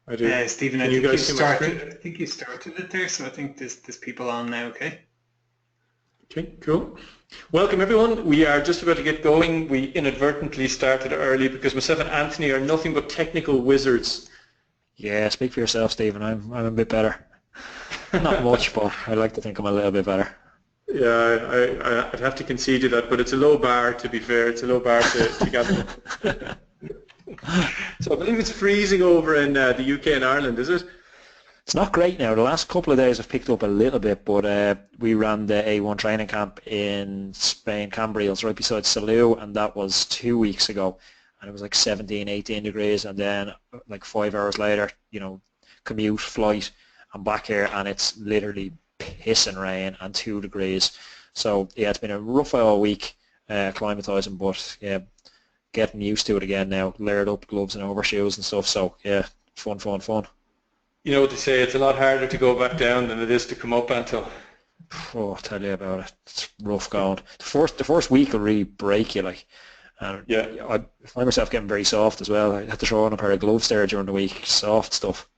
I do. Stephen, Can I you think you guys see my screen? started. I think you started it there, so I think there's people on now. Okay. Okay, cool. Welcome everyone. We are just about to get going. We inadvertently started early because myself and Anthony are nothing but technical wizards. Yeah, speak for yourself, Stephen. I'm a bit better. Not much, but I like to think I'm a little bit better. Yeah, I'd have to concede to that, but it's a low bar, to be fair. It's a low bar to get. So I believe it's freezing over in the UK and Ireland, is it? It's not great now. The last couple of days I've picked up a little bit, but we ran the A1 training camp in Spain, Cambriles, right beside Salou, and that was 2 weeks ago. And it was like 17, 18 degrees, and then like 5 hours later, commute, flight, I'm back here, and it's literally pissing rain and 2 degrees. So yeah, it's been a rough all week acclimatizing, but yeah, getting used to it again now. Layered up gloves and overshoes and stuff. So yeah, fun, fun, fun. You know what they say, it's a lot harder to go back down than it is to come up, Anto. Oh, I'll tell you about it. It's rough going. The first week will really break you, like. And Yeah. I find myself getting very soft as well. I had to throw on a pair of gloves there during the week. Soft stuff.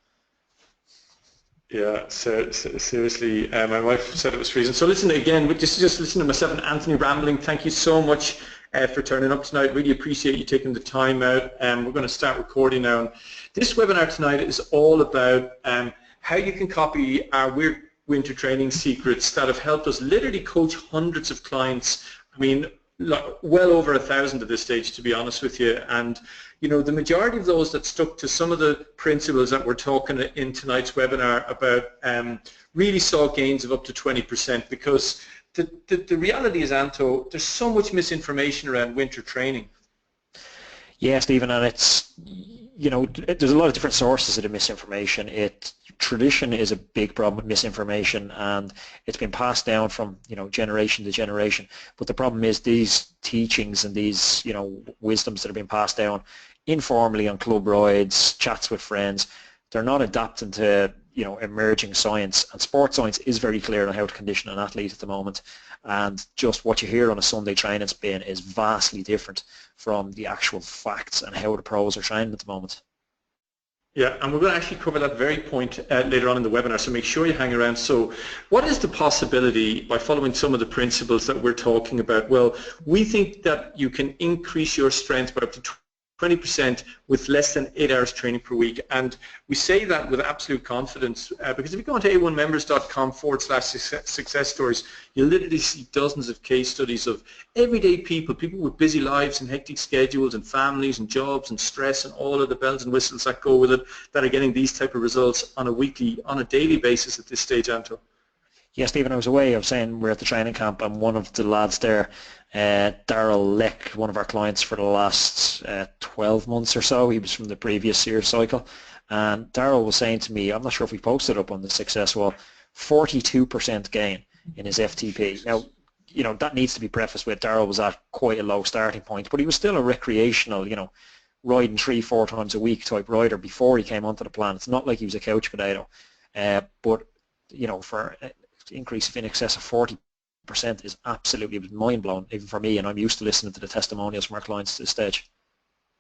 Yeah, seriously, my wife said it was freezing. So listen again, just listen to myself and Anthony rambling. Thank you so much for turning up tonight. Really appreciate you taking the time out. We're going to start recording now. And this webinar tonight is all about how you can copy our winter training secrets that have helped us literally coach hundreds of clients. I mean, well over 1,000 at this stage, to be honest with you. And the majority of those that stuck to some of the principles that we're talking in tonight's webinar about really saw gains of up to 20%, because the reality is, Anto, there's so much misinformation around winter training. Yeah, Stephen, and there's a lot of different sources of the misinformation. Tradition is a big problem with misinformation, and it's been passed down from generation to generation. But the problem is these teachings and these wisdoms that have been passed down informally on club rides, chats with friends, they're not adapting to emerging science. And sports science is very clear on how to condition an athlete at the moment. And just what you hear on a Sunday training spin is vastly different from the actual facts and how the pros are training at the moment. Yeah, and we're going to actually cover that very point later on in the webinar, so make sure you hang around. So what is the possibility by following some of the principles that we're talking about? Well, we think that you can increase your strength by up to 20% with less than 8 hours training per week. And we say that with absolute confidence because if you go onto a1members.com/success stories, you'll literally see dozens of case studies of everyday people with busy lives and hectic schedules and families and jobs and stress and all of the bells and whistles that go with it, that are getting these type of results on a daily basis at this stage, Anto. Yeah, Stephen, I was away. I was saying we're at the training camp, and one of the lads there, Daryl Leck, one of our clients for the last 12 months or so, he was from the previous year cycle, and Daryl was saying to me, I'm not sure if we posted up on the success wall, 42% gain in his FTP. Now, that needs to be prefaced with Daryl was at quite a low starting point, but he was still a recreational, riding 3-4 times a week type rider before he came onto the plan. It's not like he was a couch potato, but for increase of in excess of 40% is absolutely mind-blowing, even for me, and I'm used to listening to the testimonials from our clients at this stage.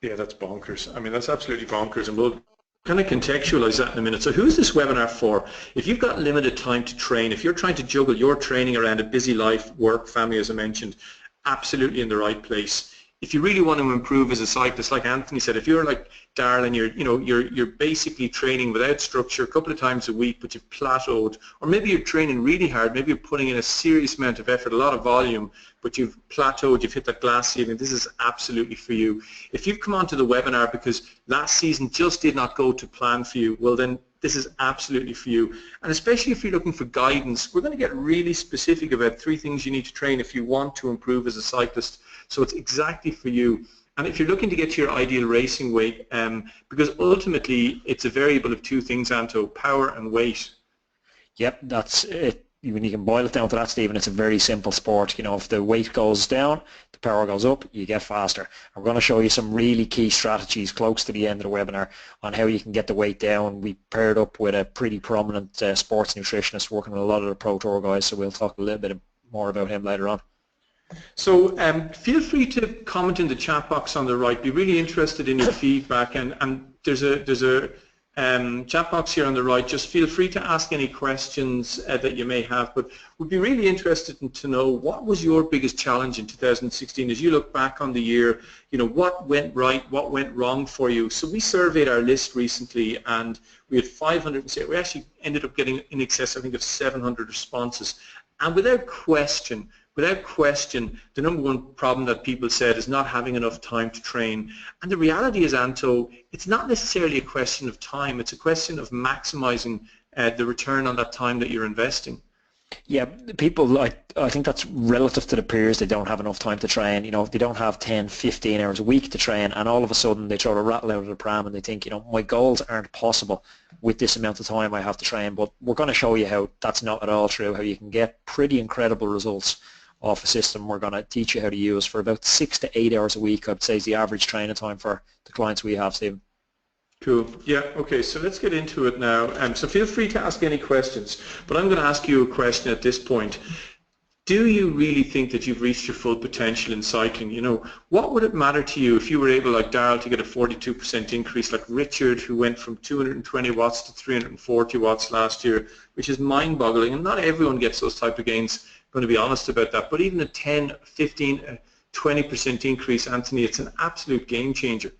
Yeah, that's bonkers. I mean, that's absolutely bonkers, and we'll kind of contextualize that in a minute. So who's this webinar for? If you've got limited time to train, if you're trying to juggle your training around a busy life, work, family, as I mentioned, absolutely in the right place. If you really want to improve as a cyclist, like Anthony said, if you're like Darryl and you're basically training without structure a couple of times a week, but you've plateaued, or maybe you're training really hard, maybe you're putting in a serious amount of effort, a lot of volume, but you've plateaued, you've hit that glass ceiling, this is absolutely for you. If you've come onto the webinar because last season just did not go to plan for you, well then this is absolutely for you. And especially if you're looking for guidance, we're going to get really specific about 3 things you need to train if you want to improve as a cyclist. So it's exactly for you. And if you're looking to get to your ideal racing weight, because ultimately it's a variable of 2 things, Anto, power and weight. Yep, that's it. When you can boil it down to that, Stephen, it's a very simple sport. If the weight goes down, the power goes up, you get faster. I'm going to show you some really key strategies close to the end of the webinar on how you can get the weight down. We paired up with a pretty prominent sports nutritionist working with a lot of the Pro Tour guys, so we'll talk a little bit more about him later on. So feel free to comment in the chat box on the right. Be really interested in your feedback, and there's a chat box here on the right. Just feel free to ask any questions that you may have, but we'd be really interested to know what was your biggest challenge in 2016 as you look back on the year. What went right, what went wrong for you? So we surveyed our list recently, and we had 500, we actually ended up getting in excess, I think, of 700 responses. And without question, the number one problem that people said is not having enough time to train. And the reality is, Anto, it's not necessarily a question of time, it's a question of maximizing the return on that time that you're investing. Yeah, people, I think that's relative to the peers. They don't have enough time to train. They don't have 10, 15 hours a week to train, and all of a sudden they throw the rattle out of the pram and they think, my goals aren't possible with this amount of time I have to train. But we're going to show you how that's not at all true, how you can get pretty incredible results off a system we're going to teach you how to use for about 6 to 8 hours a week. I'd say is the average training time for the clients we have, Stephen. Cool. Yeah, okay, so let's get into it now. So feel free to ask any questions, but I'm going to ask you a question at this point. Do you really think that you've reached your full potential in cycling? What would it matter to you if you were able, like Darryl, to get a 42% increase, like Richard, who went from 220 watts to 340 watts last year, which is mind-boggling, and not everyone gets those type of gains, I'm going to be honest about that, but even a 10, 15, 20% increase, Anthony, it's an absolute game changer.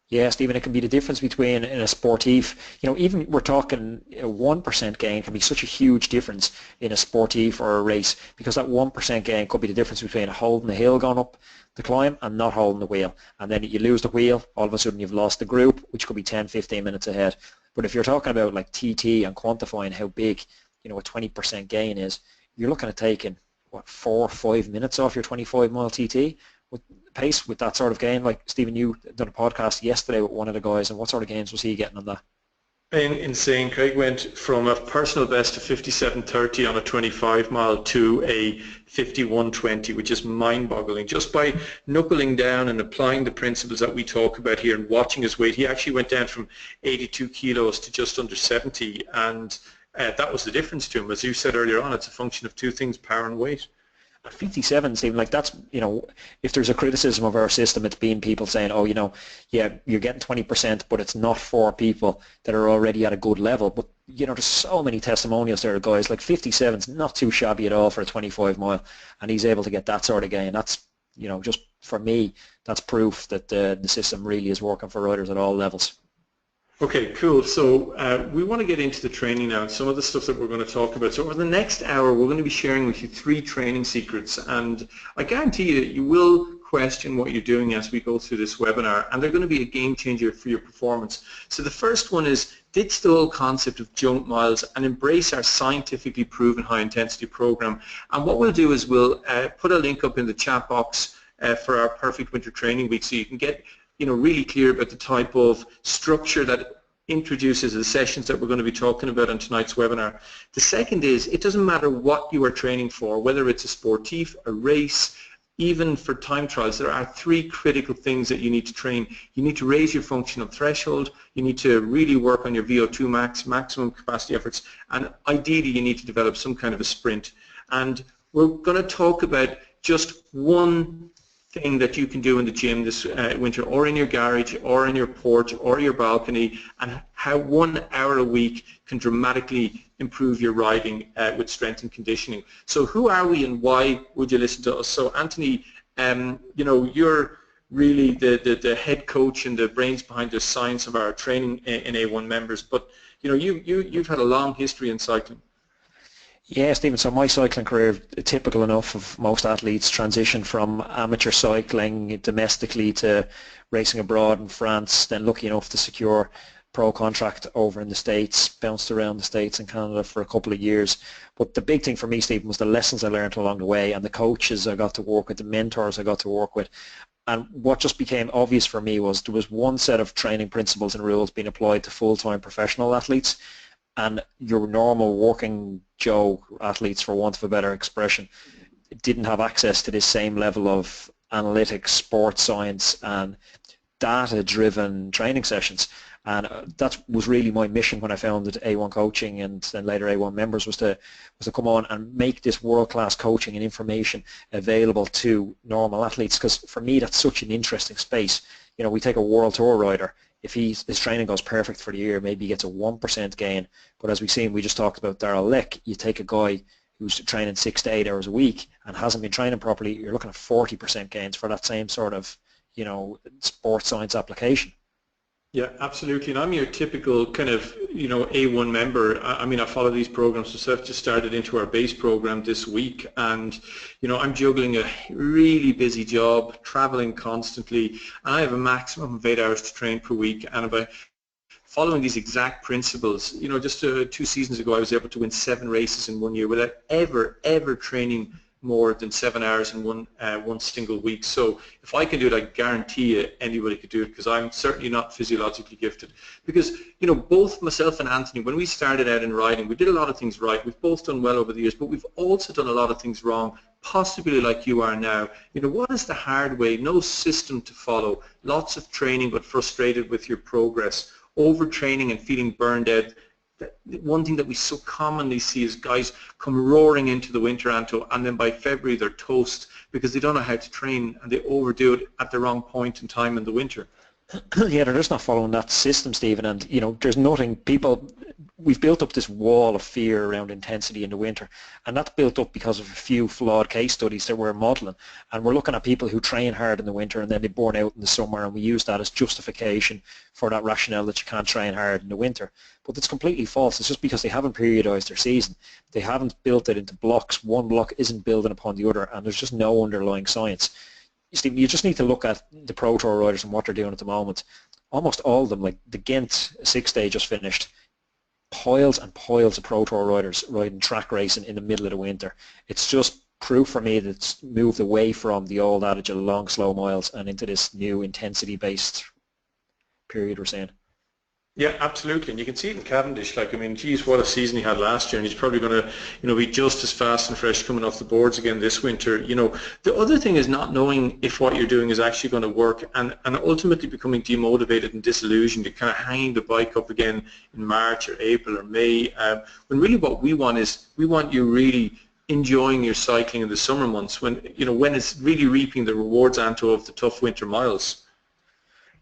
Yeah, Stephen, it can be the difference between in a sportif, even we're talking a 1% gain can be such a huge difference in a sportif or a race, because that 1% gain could be the difference between holding the hill going up the climb and not holding the wheel. And then you lose the wheel, all of a sudden you've lost the group, which could be 10, 15 minutes ahead. But if you're talking about like TT and quantifying how big, a 20% gain is, you're looking at taking, 4 or 5 minutes off your 25-mile TT with pace with that sort of gain. Like Stephen, you done a podcast yesterday with one of the guys, and what sort of gains was he getting on that? Insane. Craig went from a personal best of 57.30 on a 25-mile to a 51.20, which is mind-boggling. Just by knuckling down and applying the principles that we talk about here and watching his weight, he actually went down from 82 kilos to just under 70, and that was the difference to him. As you said earlier on, it's a function of two things, power and weight. 57, Stephen, like that's, if there's a criticism of our system, it's been people saying, yeah, you're getting 20%, but it's not for people that are already at a good level. But, there's so many testimonials there, guys, like 57's not too shabby at all for a 25-mile, and he's able to get that sort of gain. That's, just for me, that's proof that the system really is working for riders at all levels. Okay, cool. So we want to get into the training now and some of the stuff that we're going to talk about. So over the next hour, we're going to be sharing with you 3 training secrets, and I guarantee you that you will question what you're doing as we go through this webinar, and they're going to be a game changer for your performance. So the first one is ditch the whole concept of junk miles and embrace our scientifically proven high-intensity program. And what we'll do is we'll put a link up in the chat box for our Perfect Winter Training Week, so you can get really clear about the type of structure that introduces the sessions that we're going to be talking about on tonight's webinar. The second is, it doesn't matter what you are training for, whether it's a sportif, a race, even for time trials, there are 3 critical things that you need to train. You need to raise your functional threshold, you need to really work on your VO2 max, maximum capacity efforts, and ideally you need to develop some kind of a sprint. And we're going to talk about just one thing that you can do in the gym this winter, or in your garage, or in your porch, or your balcony, and how 1 hour a week can dramatically improve your riding with strength and conditioning. So who are we and why would you listen to us? So Anthony, you're really the head coach and the brains behind the science of our training in A1 members, but you've had a long history in cycling. Yeah, Stephen, so my cycling career, typical enough of most athletes, transitioned from amateur cycling domestically to racing abroad in France, then lucky enough to secure pro contract over in the States, bounced around the States and Canada for a couple of years. But the big thing for me, Stephen, was the lessons I learned along the way and the coaches I got to work with, the mentors I got to work with. And what just became obvious for me was there was one set of training principles and rules being applied to full-time professional athletes, and your normal working Joe athletes, for want of a better expression, didn't have access to this same level of analytics, sports science and data-driven training sessions. And that was really my mission when I founded A1 Coaching and then later A1 Members, was to come on and make this world-class coaching and information available to normal athletes, because for me that's such an interesting space. We take a world tour rider, if his training goes perfect for the year, maybe he gets a 1% gain. But as we've seen, we just talked about Darrell Lick, you take a guy who's training 6 to 8 hours a week and hasn't been training properly, you're looking at 40% gains for that same sort of, sports science application. Yeah, absolutely. And I'm your typical kind of, A1 member. I mean, I follow these programs. So I've just started into our base program this week, and, I'm juggling a really busy job, traveling constantly, and I have a maximum of 8 hours to train per week. And by following these exact principles, just 2 seasons ago, I was able to win 7 races in 1 year without ever training more than 7 hours in one single week. So if I can do it, I guarantee you anybody could do it, because I'm certainly not physiologically gifted. Because both myself and Anthony, when we started out in riding, we did a lot of things right. We've both done well over the years, but we've also done a lot of things wrong, possibly like you are now. What is the hard way? No system to follow, lots of training but frustrated with your progress, overtraining and feeling burned out. One thing that we so commonly see is guys come roaring into the winter, Anto, and then by February they're toast because they don't know how to train and they overdo it at the wrong point in time in the winter. Yeah, they're just not following that system, Stephen, and there's nothing, we've built up this wall of fear around intensity in the winter, and that's built up because of a few flawed case studies that we're modelling, and we're looking at people who train hard in the winter and then they burn out in the summer, and we use that as justification for that rationale that you can't train hard in the winter. But it's completely false. It's just because they haven't periodized their season. They haven't built it into blocks. One block isn't building upon the other, and there's just no underlying science. Steve, you just need to look at the Pro Tour riders and what they're doing at the moment. Almost all of them, like the Ghent 6-day just finished, piles and piles of Pro Tour riders riding track racing in the middle of the winter. It's just proof for me that it's moved away from the old adage of long, slow miles and into this new intensity-based period we're seeing. Yeah, absolutely, and you can see it in Cavendish. Geez, what a season he had last year, and he's probably going to, be just as fast and fresh coming off the boards again this winter. The other thing is not knowing if what you're doing is actually going to work, and ultimately becoming demotivated and disillusioned. You're kind of hanging the bike up again in March or April or May, when really what we want is we want you really enjoying your cycling in the summer months when it's really reaping the rewards, Anto, of the tough winter miles.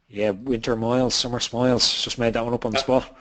Yeah, winter miles, summer smiles. Just made that one up on the spot.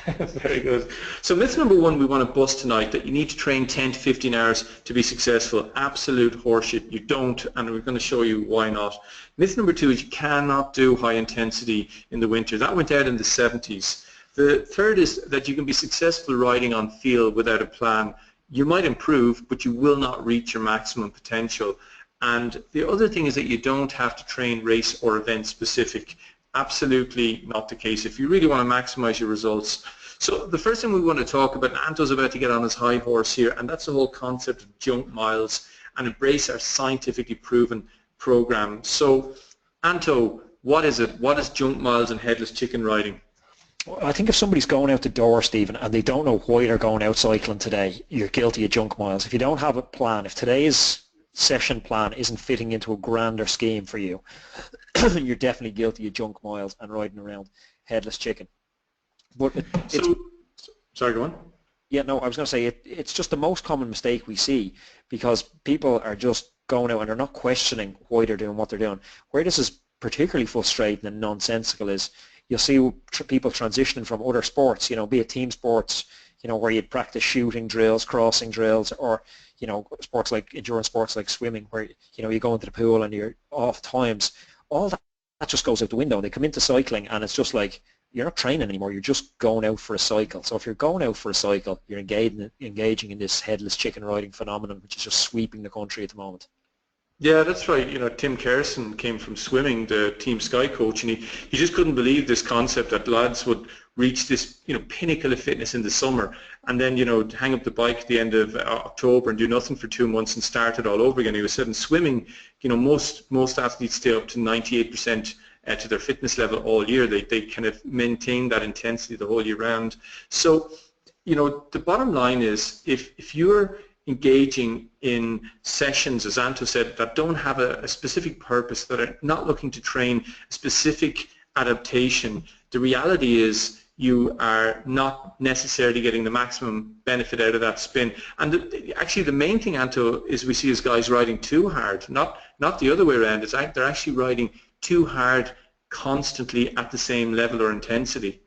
Very good. So myth number 1 we want to bust tonight, that you need to train 10 to 15 hours to be successful. Absolute horseshit. You don't, and we're going to show you why not. Myth number 2 is you cannot do high intensity in the winter. That went out in the 70s. The third is that you can be successful riding on field without a plan. You might improve, but you will not reach your maximum potential. And the other thing is that you don't have to train race or event specific. Absolutely not the case if you really want to maximize your results. So the first thing we want to talk about, and Anto's about to get on his high horse here, and that's the whole concept of junk miles, and embrace our scientifically proven program. So Anto, what is it? What is junk miles and headless chicken riding? I think if somebody's going out the door, Stephen, and they don't know why they're going out cycling today, you're guilty of junk miles. If you don't have a plan, if today's session plan isn't fitting into a grander scheme for you, you're definitely guilty of junk miles and riding around headless chicken. But sorry, go on. Yeah, no, I was going to say it's just the most common mistake we see, because people are just going out and they're not questioning why they're doing what they're doing. Where this is particularly frustrating and nonsensical is you'll see people transitioning from other sports, be it team sports, where you'd practice shooting drills, crossing drills, or sports like endurance sports like swimming, where you go into the pool and you're off times. All that just goes out the window. They come into cycling and it's just like you're not training anymore. You're just going out for a cycle. So if you're going out for a cycle, you're engaging in this headless chicken riding phenomenon, which is just sweeping the country at the moment. Yeah, that's right. Tim Kerrison came from swimming, the Team Sky coach, and he just couldn't believe this concept that lads would reach this, pinnacle of fitness in the summer and then, hang up the bike at the end of October and do nothing for 2 months and start it all over again. He was saying swimming, most athletes stay up to 98% to their fitness level all year. They kind of maintain that intensity the whole year round. So, the bottom line is if you're engaging in sessions, as Anto said, that don't have a specific purpose, that are not looking to train a specific adaptation, the reality is you are not necessarily getting the maximum benefit out of that spin. And actually the main thing, Anto, is we see is guys riding too hard, not the other way around. They're actually riding too hard constantly at the same level or intensity.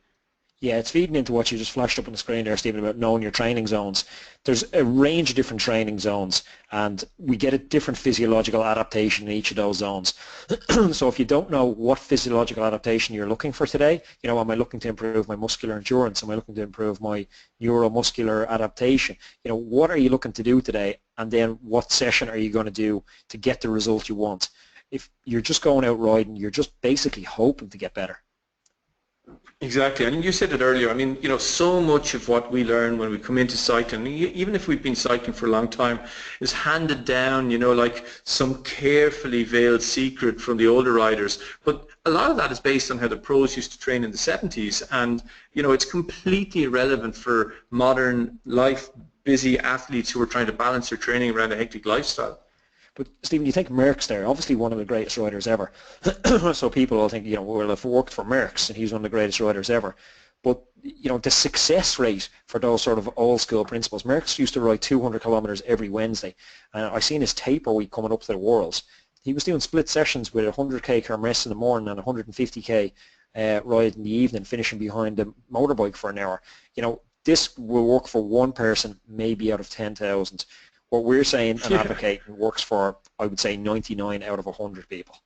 Yeah, it's feeding into what you just flashed up on the screen there, Stephen, about knowing your training zones. There's a range of different training zones, and we get a different physiological adaptation in each of those zones. So if you don't know what physiological adaptation you're looking for today, you know, am I looking to improve my muscular endurance? Am I looking to improve my neuromuscular adaptation? You know, what are you looking to do today? And then what session are you going to do to get the result you want? If you're just going out riding, you're just basically hoping to get better. Exactly, and you said it earlier. I mean, you know, so much of what we learn when we come into cycling, even if we've been cycling for a long time, is handed down, you know, like some carefully veiled secret from the older riders. But a lot of that is based on how the pros used to train in the 70s, and, you know, it's completely irrelevant for modern life, busy athletes who are trying to balance their training around a hectic lifestyle. But Stephen, you think Merckx there, obviously one of the greatest riders ever. So people will think, you know, well, if it worked for Merckx and he's one of the greatest riders ever. But, you know, the success rate for those sort of old school principles, Merckx used to ride 200 kilometers every Wednesday. And I seen his taper week coming up to the Worlds. He was doing split sessions with 100k Kermesse in the morning and 150k ride in the evening, finishing behind the motorbike for an hour. You know, this will work for one person, maybe out of 10,000. What we're saying and advocating works for, I would say, 99 out of 100 people.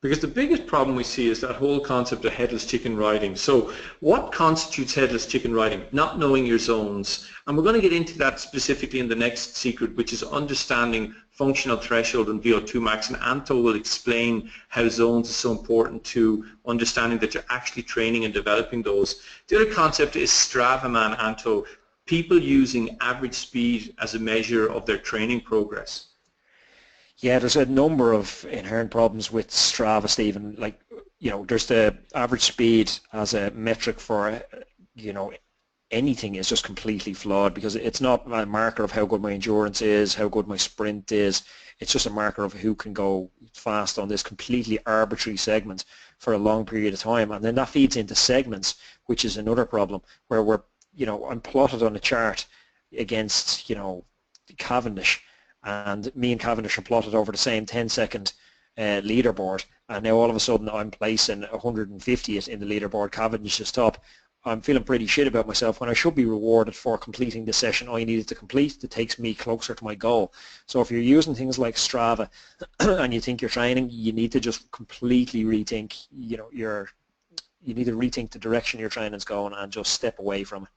Because the biggest problem we see is that whole concept of headless chicken riding. So what constitutes headless chicken riding? Not knowing your zones. And we're going to get into that specifically in the next secret, which is understanding functional threshold and VO2 max. And Anto will explain how zones are so important to understanding that you're actually training and developing those. The other concept is Strava, man, Anto. People using average speed as a measure of their training progress. Yeah, there's a number of inherent problems with Strava, Stephen. Like, you know, there's the average speed as a metric for, you know, anything is just completely flawed because it's not a marker of how good my endurance is, how good my sprint is. It's just a marker of who can go fast on this completely arbitrary segment for a long period of time. And then that feeds into segments, which is another problem where we're, you know, I'm plotted on a chart against, you know, Cavendish, and me and Cavendish are plotted over the same 10-second leaderboard, and now all of a sudden I'm placing 150th in the leaderboard. Cavendish is top. I'm feeling pretty shit about myself when I should be rewarded for completing the session I needed to complete that takes me closer to my goal. So if you're using things like Strava and you think you're training, you need to just completely rethink, you know, you need to rethink the direction your training's going and just step away from it.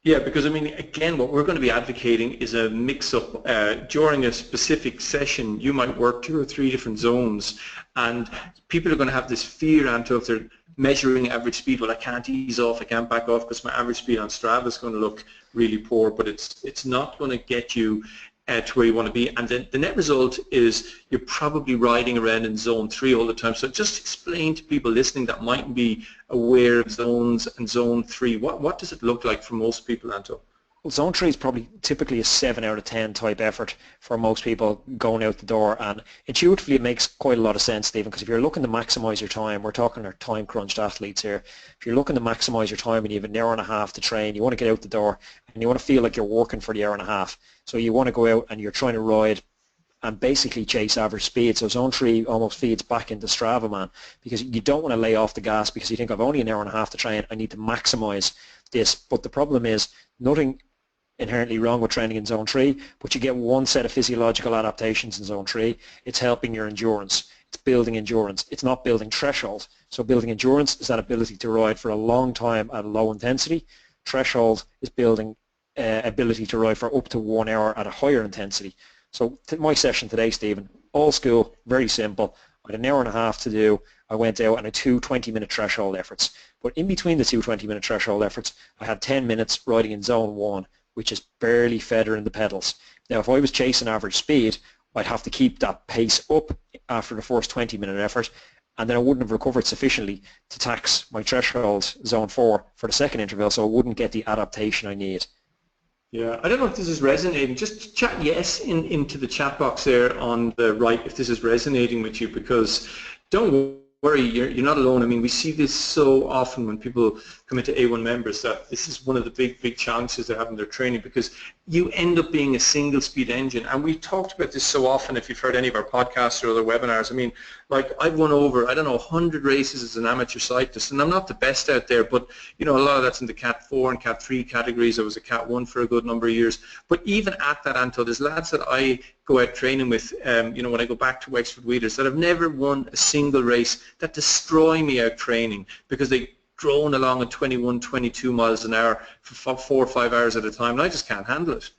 Yeah, because I mean, again, what we're going to be advocating is a mix-up. During a specific session, you might work 2 or 3 different zones, and people are going to have this fear, Anto, if they're measuring average speed. Well, I can't ease off, I can't back off because my average speed on Strava is going to look really poor, but it's not going to get you to where you want to be. And then the net result is you're probably riding around in zone 3 all the time. So just explain to people listening that mightn't be aware of zones and zone 3. What does it look like for most people, Anto? Well, zone 3 is probably typically a 7 out of 10 type effort for most people going out the door, and intuitively it makes quite a lot of sense, Stephen, because if you're looking to maximise your time, we're talking our time crunched athletes here, if you're looking to maximise your time and you have an hour and a half to train, you want to get out the door and you want to feel like you're working for the hour and a half, so you want to go out and you're trying to ride and basically chase average speed. So zone 3 almost feeds back into Strava, man, because you don't want to lay off the gas because you think I've only an hour and a half to train, I need to maximise this. But the problem is nothing inherently wrong with training in zone 3, but you get one set of physiological adaptations in zone 3. It's helping your endurance. It's building endurance. It's not building threshold. So building endurance is that ability to ride for a long time at a low intensity. Threshold is building ability to ride for up to 1 hour at a higher intensity. So my session today, Stephen, all school, very simple. I had an hour and a half to do. I went out and I 2 20-minute threshold efforts. But in between the 2 20-minute threshold efforts, I had 10 minutes riding in zone 1, which is barely feathering the pedals. Now, if I was chasing average speed, I'd have to keep that pace up after the first 20-minute effort, and then I wouldn't have recovered sufficiently to tax my threshold zone 4 for the second interval, so I wouldn't get the adaptation I need. Yeah, I don't know if this is resonating. Just chat yes into the chat box there on the right if this is resonating with you, because don't worry, you're not alone. I mean, we see this so often when people come into A1 members that this is one of the big challenges they have in their training, because you end up being a single speed engine. And we've talked about this so often if you've heard any of our podcasts or other webinars. I mean, like I've won over, I don't know, 100 races as an amateur cyclist, and I'm not the best out there, but you know, a lot of that's in the Cat 4 and Cat 3 categories. I was a Cat 1 for a good number of years. But even at that, Anto, there's lads that I go out training with, you know, when I go back to Wexford Weeders, that have never won a single race, that destroy me out training because they drone along at 21, 22 miles an hour for 4 or 5 hours at a time, and I just can't handle it.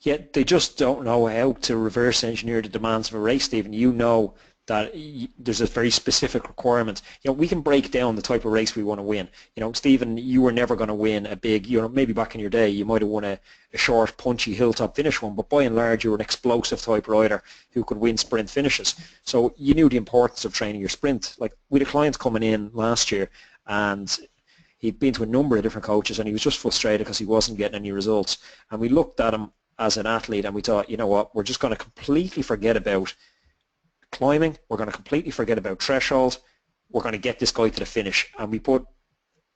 Yeah, they just don't know how to reverse engineer the demands of a race, Stephen. You know that there's a very specific requirement. You know, we can break down the type of race we want to win. You know, Stephen, you were never going to win a big, you know, maybe back in your day you might have won a short, punchy hilltop finish one, but by and large you were an explosive type rider who could win sprint finishes. So you knew the importance of training your sprint. Like, we had a client coming in last year, and he'd been to a number of different coaches and he was just frustrated because he wasn't getting any results. And we looked at him as an athlete and we thought, you know what, we're just going to completely forget about climbing, we're going to completely forget about threshold, we're going to get this guy to the finish. And we put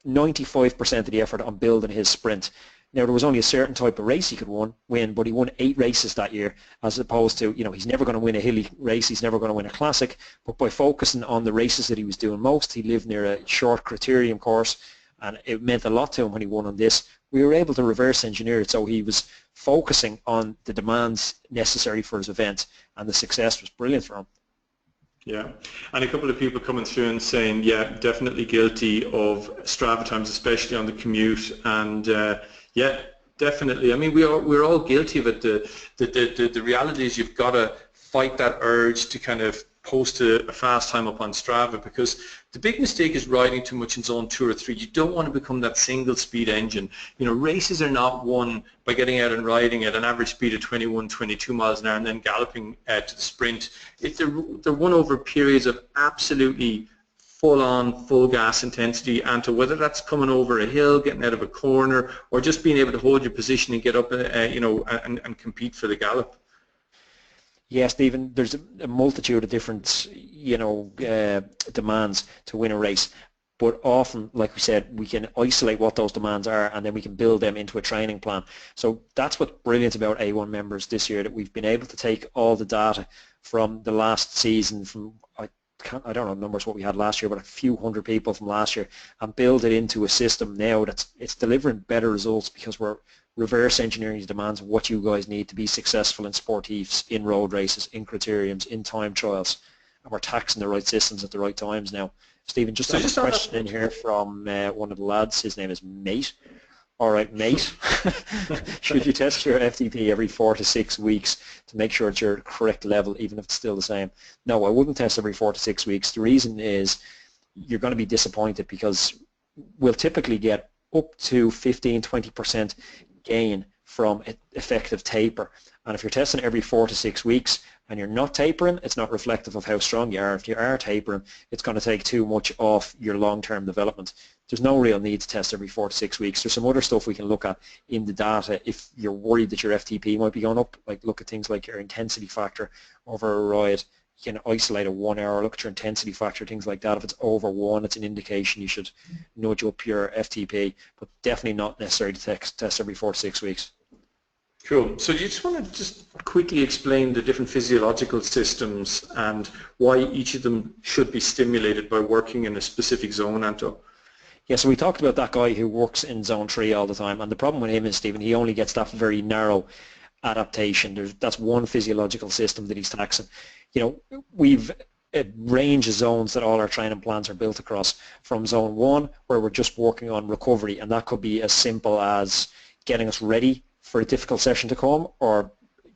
95% of the effort on building his sprint. Now, there was only a certain type of race he could win, but he won 8 races that year, as opposed to, you know, he's never going to win a hilly race, he's never going to win a classic, but by focusing on the races that he was doing most, he lived near a short criterium course, and it meant a lot to him when he won on this. We were able to reverse engineer it, so he was focusing on the demands necessary for his event, and the success was brilliant for him. Yeah, and a couple of people coming through and saying, yeah, definitely guilty of Strava times, especially on the commute, and yeah, definitely. I mean, we're all guilty of it. The reality is you've got to fight that urge to kind of post a fast time up on Strava, because the big mistake is riding too much in zone 2 or 3. You don't want to become that single speed engine. You know, races are not won by getting out and riding at an average speed of 21, 22 miles an hour and then galloping to the sprint. They're won over periods of absolutely full-on, full-gas intensity, and to whether that's coming over a hill, getting out of a corner, or just being able to hold your position and get up, you know, and compete for the gallop. Yeah, Stephen, there's a multitude of different, you know, demands to win a race, but often, like we said, we can isolate what those demands are and then we can build them into a training plan. So that's what's brilliant about A1 members this year, that we've been able to take all the data from the last season, from I don't know numbers what we had last year, but a few hundred people from last year, and build it into a system now it's delivering better results because we're reverse engineering the demands of what you guys need to be successful in sportifs, in road races, in criteriums, in time trials, and we're taxing the right systems at the right times now. Stephen, just have a question in here from one of the lads. His name is Mate. All right, mate. Should you test your FTP every 4 to 6 weeks to make sure it's your correct level, even if it's still the same? No, I wouldn't test every 4 to 6 weeks. The reason is you're going to be disappointed because we'll typically get up to 15-20% gain from effective taper. And if you're testing every 4 to 6 weeks and you're not tapering, it's not reflective of how strong you are. If you are tapering, it's going to take too much off your long-term development. There's no real need to test every 4 to 6 weeks. There's some other stuff we can look at in the data if you're worried that your FTP might be going up, like look at things like your intensity factor over a ride. You can isolate a 1 hour, look at your intensity factor, things like that. If it's over 1, it's an indication you should nudge up your FTP, but definitely not necessary to test every 4 to 6 weeks. Cool. So you just want to just quickly explain the different physiological systems and why each of them should be stimulated by working in a specific zone, Anto? Yeah, so we talked about that guy who works in zone 3 all the time, and the problem with him is, Stephen, he only gets that very narrow adaptation. That's one physiological system that he's taxing. You know, we've a range of zones that all our training plans are built across, from zone 1, where we're just working on recovery, and that could be as simple as getting us ready for a difficult session to come, or,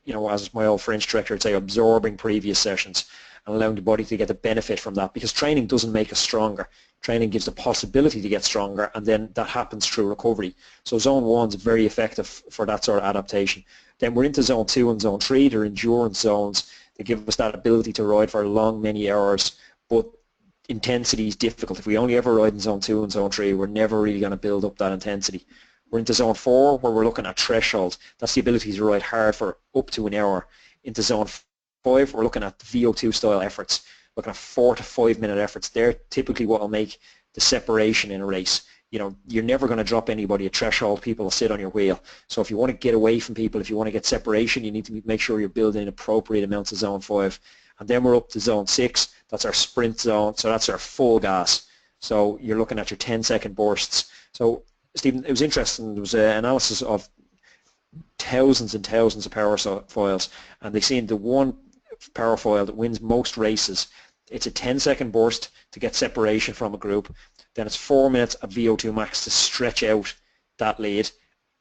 you know, as my old French director would say, absorbing previous sessions and allowing the body to get the benefit from that, because training doesn't make us stronger. Training gives the possibility to get stronger, and then that happens through recovery. So zone 1 is very effective for that sort of adaptation. Then we're into zone 2 and zone 3. They're endurance zones. They give us that ability to ride for long, many hours, but intensity is difficult. If we only ever ride in zone 2 and zone 3, we're never really going to build up that intensity. We're into zone 4, where we're looking at threshold. That's the ability to ride hard for up to an hour. Into zone 5, we're looking at VO2 style efforts, looking at 4 to 5 minute efforts. They're typically what will make the separation in a race. you're never going to drop anybody at threshold. People will sit on your wheel. So if you want to get away from people, if you want to get separation, you need to make sure you're building appropriate amounts of zone 5. And then we're up to zone 6. That's our sprint zone. So that's our full gas. So you're looking at your 10-second bursts. So Stephen, it was interesting. There was an analysis of thousands and thousands of power foils, and they seen the one power foil that wins most races. It's a 10-second burst to get separation from a group. Then it's 4 minutes of VO2 max to stretch out that lead.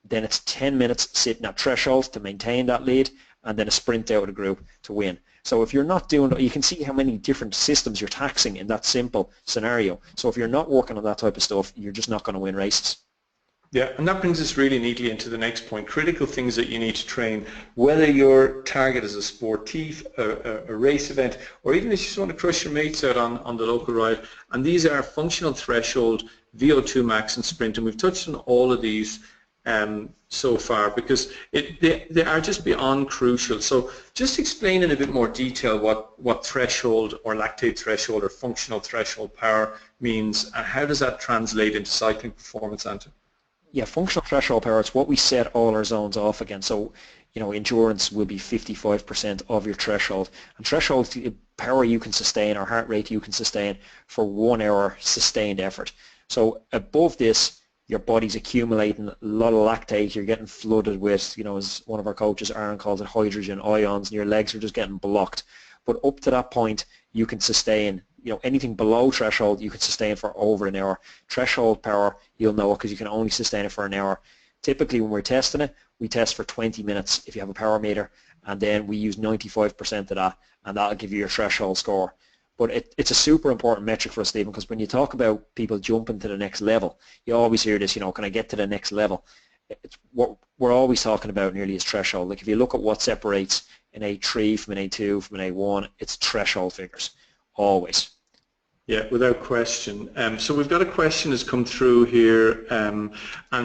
Then it's 10 minutes sitting at threshold to maintain that lead, and then a sprint out of the group to win. So if you're not doing, you can see how many different systems you're taxing in that simple scenario. So if you're not working on that type of stuff, you're just not going to win races. Yeah, and that brings us really neatly into the next point, critical things that you need to train, whether your target is a sportif, a race event, or even if you just want to crush your mates out on the local ride. And these are functional threshold, VO2 max and sprint, and we've touched on all of these so far because they are just beyond crucial. So just explain in a bit more detail what threshold or lactate threshold or functional threshold power means, and how does that translate into cycling performance, Anton? Yeah, functional threshold power, it's what we set all our zones off against. So, endurance will be 55% of your threshold. And threshold power you can sustain, or heart rate you can sustain for 1 hour sustained effort. So above this, your body's accumulating a lot of lactate. You're getting flooded with, as one of our coaches, Aaron, calls it hydrogen ions, and your legs are just getting blocked. But up to that point, you can sustain, anything below threshold you can sustain for over an hour. Threshold power, you'll know it because you can only sustain it for an hour. Typically when we're testing it, we test for 20 minutes if you have a power meter, and then we use 95% of that, and that'll give you your threshold score. But it's a super important metric for us, Stephen, because when you talk about people jumping to the next level, you always hear this, can I get to the next level? What we're always talking about nearly is threshold. Like if you look at what separates an A3 from an A2 from an A1, it's threshold figures. Always. Yeah, without question. So we've got a question that's come through here, and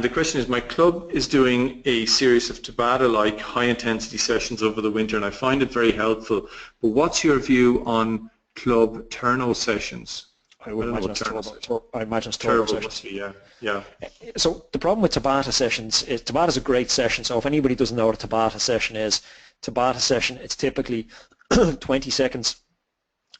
the question is, my club is doing a series of Tabata-like high-intensity sessions over the winter, and I find it very helpful. But what's your view on club turno sessions? I imagine it's turbo sessions. Be, yeah. So the problem with Tabata sessions is Tabata's a great session. So if anybody doesn't know what a Tabata session is, it's typically 20 seconds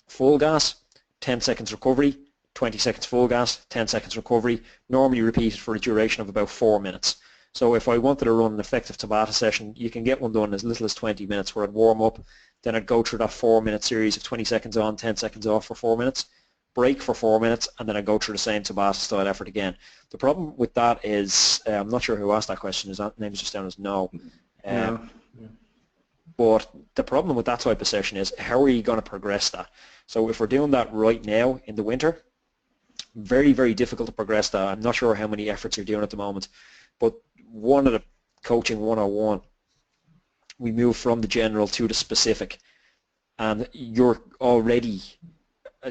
full gas, 10 seconds recovery, 20 seconds full gas, 10 seconds recovery, normally repeated for a duration of about 4 minutes. So if I wanted to run an effective Tabata session, you can get one done as little as 20 minutes where I'd warm up, then I'd go through that 4-minute series of 20 seconds on, 10 seconds off for 4 minutes, break for 4 minutes, and then I'd go through the same Tabata style effort again. The problem with that is, I'm not sure who asked that question, his name is just down as no. But the problem with that type of session is, how are you going to progress that? So if we're doing that right now in the winter, very, very difficult to progress that. I'm not sure how many efforts you're doing at the moment, but one of the coaching 101, we move from the general to the specific, and you're already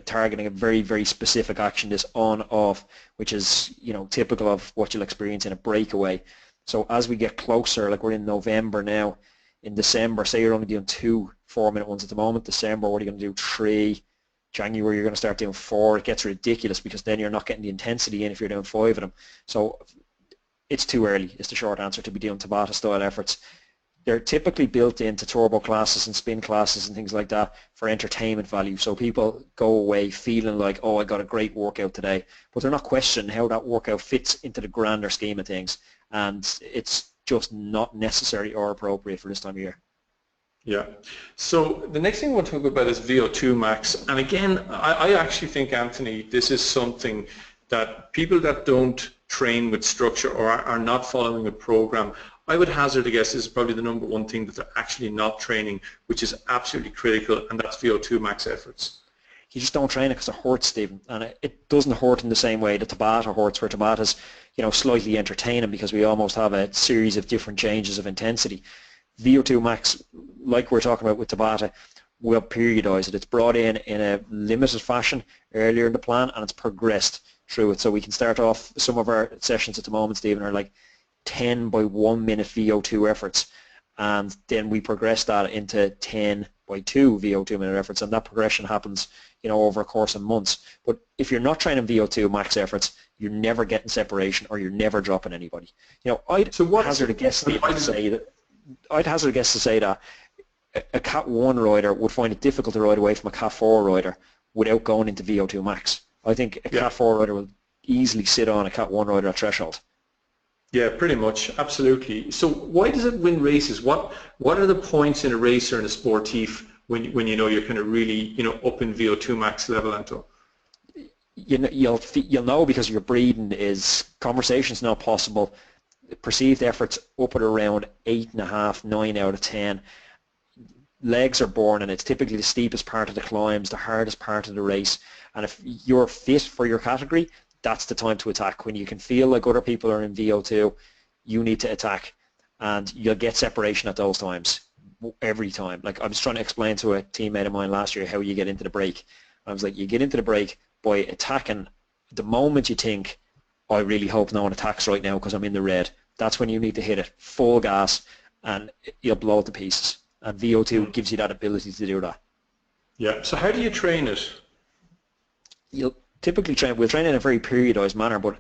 targeting a very, very specific action, this on-off, which is, typical of what you'll experience in a breakaway. So as we get closer, like we're in November now, in December, say you're only doing 2 4-minute ones at the moment. December, what are you going to do? 3. January, you're going to start doing 4. It gets ridiculous because then you're not getting the intensity in if you're doing 5 of them. So it's too early, is the short answer, to be doing Tabata-style efforts. They're typically built into turbo classes and spin classes and things like that for entertainment value. So people go away feeling like, oh, I got a great workout today. But they're not questioning how that workout fits into the grander scheme of things. And it's just not necessary or appropriate for this time of year. Yeah. So the next thing I want to talk about is VO2 max. And again, I actually think, Anthony, this is something that people that don't train with structure or are not following a program, I would hazard a guess this is probably the number one thing that they're actually not training, which is absolutely critical, and that's VO2 max efforts. You just don't train it because it hurts, Stephen, and it doesn't hurt in the same way that Tabata hurts, where Tabata's, slightly entertaining because we almost have a series of different changes of intensity. VO2 max, like we're talking about with Tabata, we'll periodize it. It's brought in a limited fashion earlier in the plan, and it's progressed through it. So we can start off, some of our sessions at the moment, Stephen, are like 10 by 1 minute VO2 efforts, and then we progress that into 10 by 2 VO2 minute efforts, and that progression happens over a course of months. But if you're not training VO2 max efforts, you're never getting separation or you're never dropping anybody. You know, I'd So what hazard a guess to say that a Cat 1 rider would find it difficult to ride away from a Cat 4 rider without going into VO2 max. I think a Cat 4 rider will easily sit on a Cat 1 rider at threshold. Yeah, pretty much, absolutely. So why does it win races? What are the points in a race or in a sportif when you know you're kind of really up in VO2 max level, Anto? You'll know because your breathing is conversation's not possible. Perceived efforts up at around 8.5, 9 out of 10. Legs are born, and it's typically the steepest part of the climbs, the hardest part of the race. And if you're fit for your category, that's the time to attack. When you can feel like other people are in VO2, you need to attack, and you'll get separation at those times every time. Like I was trying to explain to a teammate of mine last year how you get into the break. I was like, you get into the break by attacking the moment you think, I really hope no one attacks right now because I'm in the red. That's when you need to hit it full gas, and you'll blow it to pieces. And VO2 gives you that ability to do that. Yeah. So how do you train it? We'll train in a very periodized manner, but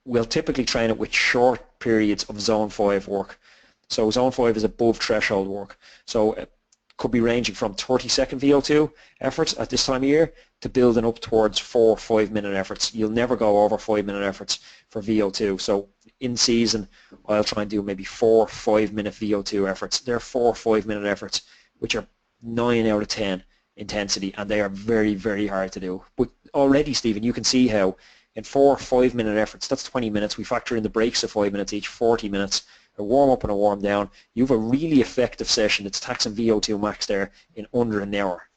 we'll typically train it with short periods of zone 5 work. So zone 5 is above threshold work. So it could be ranging from 30-second VO2 efforts at this time of year to building up towards 4 5-minute efforts. You'll never go over 5-minute efforts for VO2. So in season, I'll try and do maybe 4 5-minute VO2 efforts. They're 4 5-minute efforts, which are 9 out of 10 intensity, and they are very, very hard to do. But already, Stephen, you can see how in 4 5-minute efforts, that's 20 minutes. We factor in the breaks of 5 minutes each, 40 minutes, a warm up and a warm down. You have a really effective session that's taxing VO2 max there in under an hour.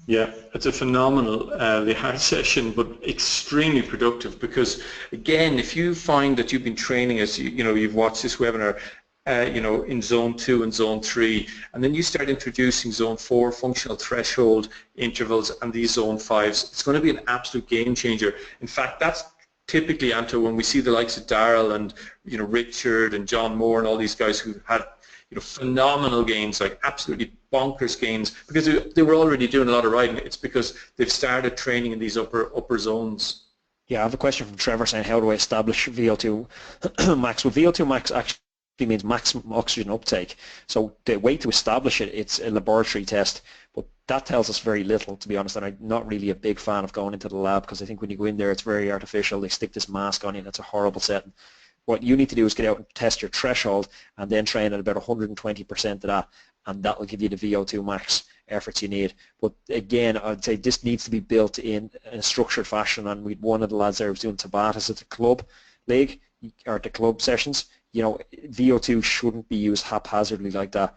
Yeah, it's a phenomenal hard session, but extremely productive because, again, if you find that you've been training as you've watched this webinar, in zone 2 and zone 3, and then you start introducing zone 4 functional threshold intervals and these zone 5s, it's going to be an absolute game changer. In fact, that's typically, Anto, when we see the likes of Darrell and Richard and John Moore and all these guys who had phenomenal gains, like absolutely bonkers gains, because they were already doing a lot of riding. It's because they've started training in these upper zones. Yeah, I have a question from Trevor saying, how do I establish VO2 max? Well, VO2 max actually means maximum oxygen uptake. So the way to establish it, it's a laboratory test, but that tells us very little, to be honest, and I'm not really a big fan of going into the lab because I think when you go in there, it's very artificial. They stick this mask on you, and it's a horrible setting. What you need to do is get out and test your threshold and then train at about 120% of that, and that will give you the VO2 max efforts you need. But again, I'd say this needs to be built in a structured fashion, and we'd one of the lads there was doing Tabatas at the club league, or the club sessions. VO2 shouldn't be used haphazardly like that.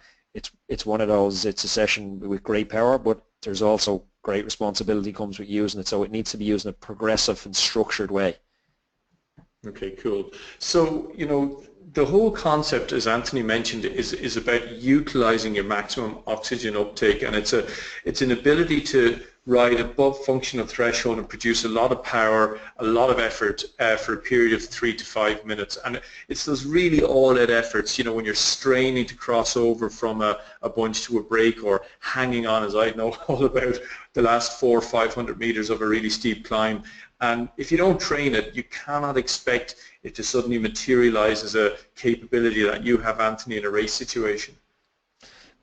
It's one of those, it's a session with great power, but there's also great responsibility comes with using it, so it needs to be used in a progressive and structured way. Okay, cool. So, the whole concept, as Anthony mentioned, is about utilizing your maximum oxygen uptake, and it's an ability to ride above functional threshold and produce a lot of power, a lot of effort for a period of 3 to 5 minutes. And it's those really all-out efforts, when you're straining to cross over from a bunch to a break, or hanging on, as I know all about, the last 400 or 500 meters of a really steep climb. And if you don't train it, you cannot expect it to suddenly materialize as a capability that you have, Anthony, in a race situation.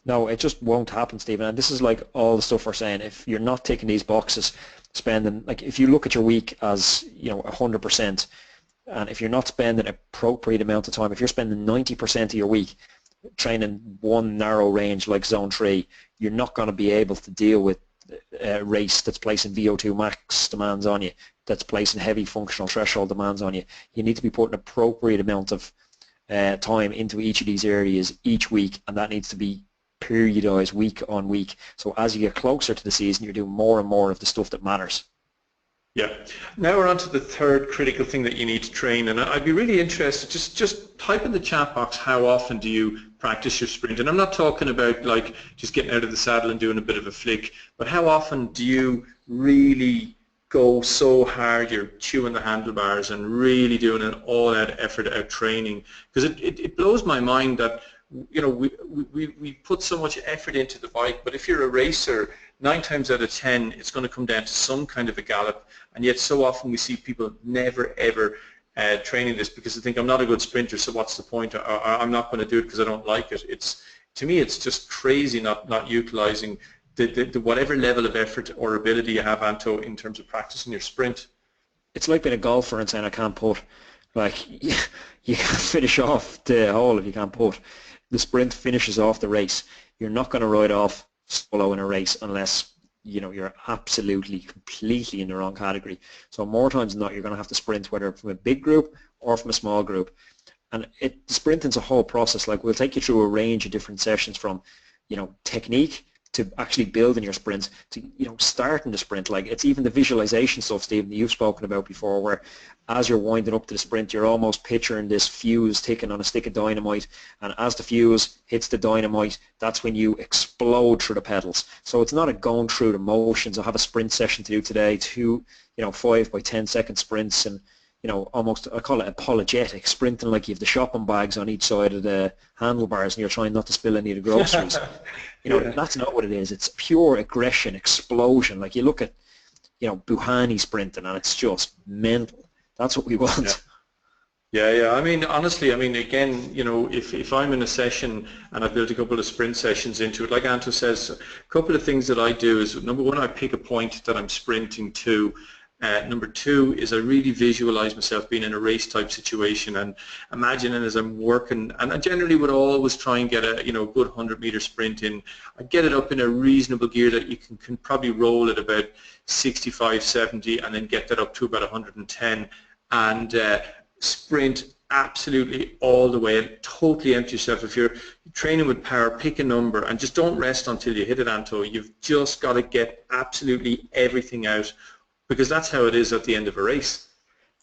No, it just won't happen, Stephen. And this is like all the stuff we're saying. If you're not ticking these boxes, spending, like if you look at your week as 100%, and if you're not spending an appropriate amount of time, if you're spending 90% of your week training one narrow range like zone 3, you're not going to be able to deal with a race that's placing VO2 max demands on you, that's placing heavy functional threshold demands on you. You need to be putting an appropriate amount of time into each of these areas each week, and that needs to be periodized week on week. So as you get closer to the season, you're doing more and more of the stuff that matters. Yeah. Now we're on to the third critical thing that you need to train, and I'd be really interested, just type in the chat box, how often do you practice your sprint? And I'm not talking about like just getting out of the saddle and doing a bit of a flick, but how often do you really go so hard you're chewing the handlebars and really doing an all-out effort out training? Because it blows my mind that we put so much effort into the bike, but if you're a racer, 9 times out of 10 it's going to come down to some kind of a gallop, and yet so often we see people never ever training this because they think I'm not a good sprinter, so what's the point, or I'm not going to do it because I don't like it. To me it's just crazy not utilizing the whatever level of effort or ability you have, Anto, in terms of practicing your sprint. It's like being a golfer and saying I can't putt. Like, you can't finish off the hole if you can't putt. The sprint finishes off the race. You're not going to ride off solo in a race unless you're absolutely, completely in the wrong category. So more times than not, you're going to have to sprint, whether from a big group or from a small group. And sprinting's a whole process. Like, we'll take you through a range of different sessions from, technique to actually building your sprints, to starting the sprint. Like, it's even the visualization stuff, Stephen, that you've spoken about before, where as you're winding up to the sprint, you're almost picturing this fuse ticking on a stick of dynamite, and as the fuse hits the dynamite, that's when you explode through the pedals. So it's not a going through the motions. I have a sprint session to do today, 2 5 by 10 second sprints, and almost, I call it apologetic, sprinting like you have the shopping bags on each side of the handlebars and you're trying not to spill any of the groceries. That's not what it is. It's pure aggression, explosion. Like, you look at, Buhani sprinting, and it's just mental. That's what we want. Yeah. I mean, honestly, again, if I'm in a session and I've built a couple of sprint sessions into it, like Anto says, a couple of things that I do is, number one, I pick a point that I'm sprinting to. Number two is I really visualize myself being in a race type situation and imagining as I'm working, and I generally would always try and get a good 100-meter sprint in. I get it up in a reasonable gear that you can probably roll at about 65, 70, and then get that up to about 110 and sprint absolutely all the way and totally empty yourself. If you're training with power, pick a number and just don't rest until you hit it, Anto. You've just got to get absolutely everything out, because that's how it is at the end of a race.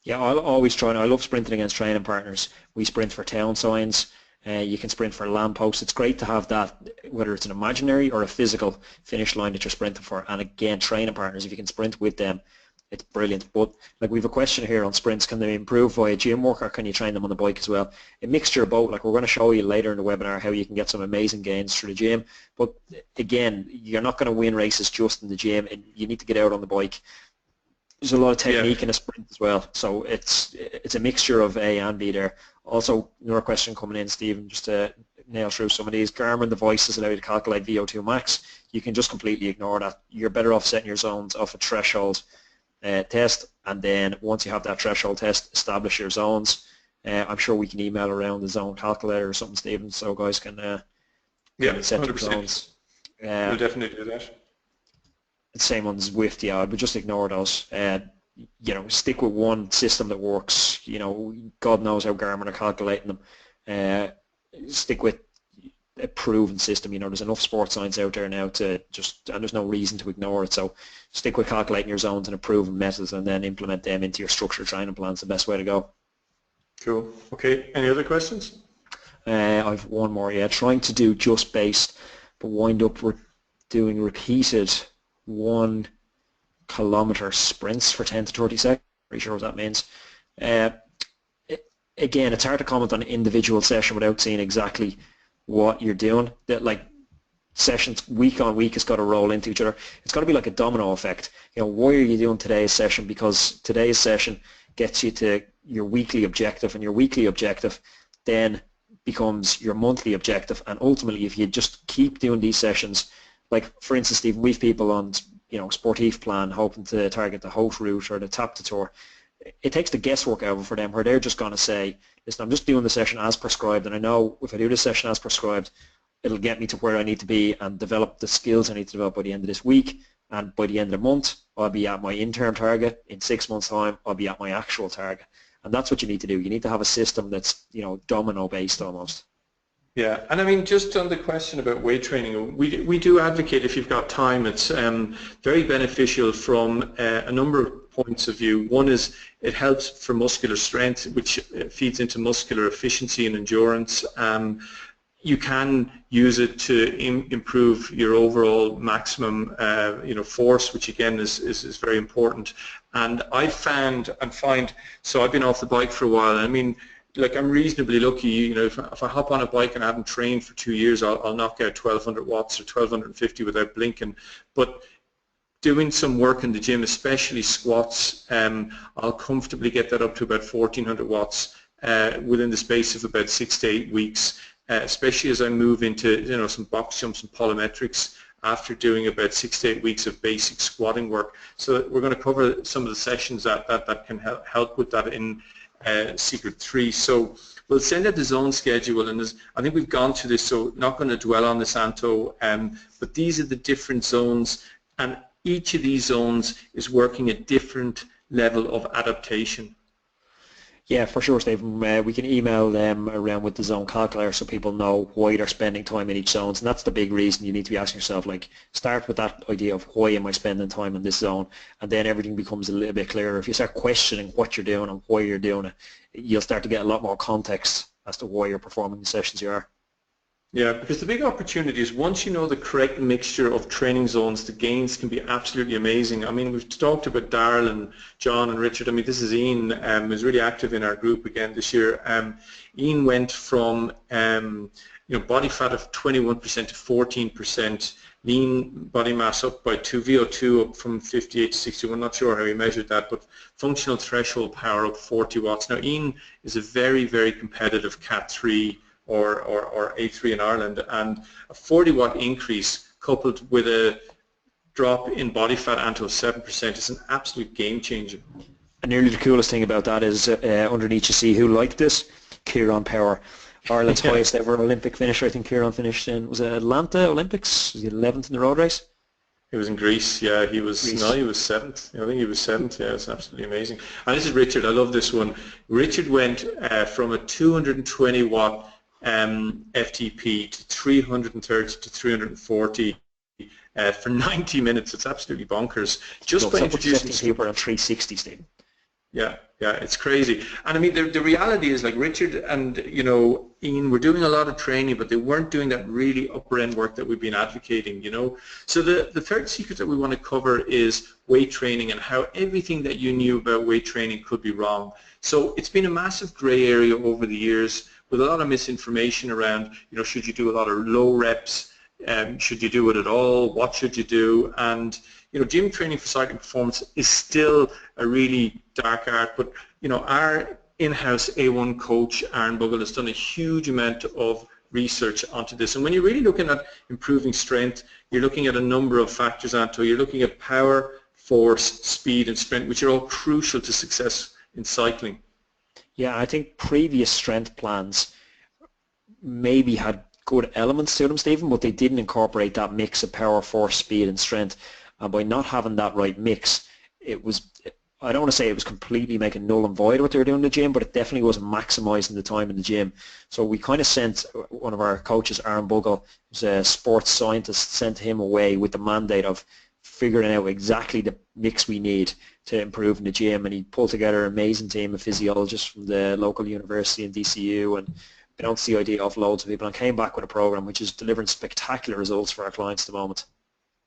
Yeah, I'll always try, and I love sprinting against training partners. We sprint for town signs, you can sprint for lampposts. It's great to have that, whether it's an imaginary or a physical finish line that you're sprinting for. And again, training partners, if you can sprint with them, it's brilliant. But like, we have a question here on sprints: can they improve via gym work, or can you train them on the bike as well? A mixture of both. Like, we're going to show you later in the webinar how you can get some amazing gains through the gym. But again, you're not going to win races just in the gym, and you need to get out on the bike. There's a lot of technique in a sprint as well, so it's a mixture of A and B there. Also, another question coming in, Stephen, just to nail through some of these: Garmin devices allow you to calculate VO2 max. You can just completely ignore that. You're better off setting your zones off a threshold test, and then once you have that threshold test, establish your zones. I'm sure we can email around the zone calculator or something, Stephen, so guys can set your zones. We'll definitely do that. Same ones with I would just ignore those. Stick with one system that works. God knows how Garmin are calculating them. Stick with a proven system. There's enough sports science out there now and there's no reason to ignore it. So stick with calculating your zones and a proven methods, and then implement them into your structured training plans. The best way to go. Cool. Okay. Any other questions? I've one more. Yeah, trying to do just based, but wind up doing repeated 1 kilometer sprints for 10 to 30 seconds. Pretty sure what that means. Again, it's hard to comment on an individual session without seeing exactly what you're doing. That, like, sessions week on week has got to roll into each other. It's got to be like a domino effect. Why are you doing today's session? Because today's session gets you to your weekly objective, and your weekly objective then becomes your monthly objective. And ultimately, if you just keep doing these sessions, like, for instance, Steve, we've people on, Sportif plan hoping to target the Haute route or the Tap to Tour. It takes the guesswork out of it for them, where they're just going to say, listen, I'm just doing the session as prescribed, and I know if I do the session as prescribed, it'll get me to where I need to be and develop the skills I need to develop by the end of this week, and by the end of the month, I'll be at my interim target. In 6 months' time, I'll be at my actual target. And that's what you need to do. You need to have a system that's, domino-based almost. Yeah, and just on the question about weight training, we do advocate, if you've got time, it's very beneficial from a number of points of view. One is it helps for muscular strength, which feeds into muscular efficiency and endurance. You can use it to improve your overall maximum force, which again is very important. And I find, so I've been off the bike for a while, like I'm reasonably lucky, you know, if I hop on a bike and I haven't trained for 2 years, I'll knock out 1200 watts or 1250 without blinking. But doing some work in the gym, especially squats, I'll comfortably get that up to about 1400 watts within the space of about 6 to 8 weeks, especially as I move into, you know, some box jumps and plyometrics after doing about 6 to 8 weeks of basic squatting work. So we're going to cover some of the sessions that can help with that in Secret 3. So we'll send out the zone schedule, and I think we've gone through this, so not going to dwell on this, Anto, but these are the different zones, and each of these zones is working a different level of adaptation. Yeah, for sure, Stephen. We can email them around with the zone calculator so people know why they're spending time in each zone. And that's the big reason you need to be asking yourself, like, start with that idea of why am I spending time in this zone, and then everything becomes a little bit clearer. If you start questioning what you're doing and why you're doing it, you'll start to get a lot more context as to why you're performing the sessions you are. Yeah, because the big opportunity is once you know the correct mixture of training zones, the gains can be absolutely amazing. I mean, we've talked about Darryl and John and Richard. I mean, this is Ian, who's really active in our group again this year. Ian went from body fat of 21% to 14%, lean body mass up by 2, VO2 up from 58 to 61. I'm not sure how he measured that, but functional threshold power up 40 watts. Now, Ian is a very, very competitive Cat 3 or A3 in Ireland, and a 40 watt increase coupled with a drop in body fat down to 7% is an absolute game changer. And nearly the coolest thing about that is underneath you see who liked this, Kieran Power, Ireland's highest ever Olympic finisher. I think Kieran finished in, was it Atlanta Olympics? Was he 11th in the road race? It was in Greece, yeah. He was Greece. No, he was 7th. I think he was 7th. Yeah, it's absolutely amazing. And this is Richard. I love this one. Richard went from a 220 watt FTP to 330 to 340 for 90 minutes. It's absolutely bonkers. Just by introducing people on 360, Stephen. Yeah, it's crazy. And I mean, the reality is, like, Richard and Ian were doing a lot of training, but they weren't doing that really upper end work that we've been advocating. So the third secret that we want to cover is weight training and how everything that you knew about weight training could be wrong. So it's been a massive gray area over the years with a lot of misinformation around, should you do a lot of low reps, should you do it at all, what should you do? And gym training for cycling performance is still a really dark art, but our in-house A1 coach, Aaron Bugle, has done a huge amount of research onto this. And when you're really looking at improving strength, you're looking at a number of factors, Anto. You're looking at power, force, speed, and sprint, which are all crucial to success in cycling. Yeah, I think previous strength plans maybe had good elements to them, Stephen, but they didn't incorporate that mix of power, force, speed, and strength. And by not having that right mix, it was, I don't want to say it was completely making null and void what they were doing in the gym, but it definitely wasn't maximizing the time in the gym. So we kind of sent one of our coaches, Aaron Bugle, who's a sports scientist, sent him away with the mandate of figuring out exactly the mix we need to improve in the gym, and he pulled together an amazing team of physiologists from the local university in DCU and bounced the idea off loads of people and came back with a program which is delivering spectacular results for our clients at the moment.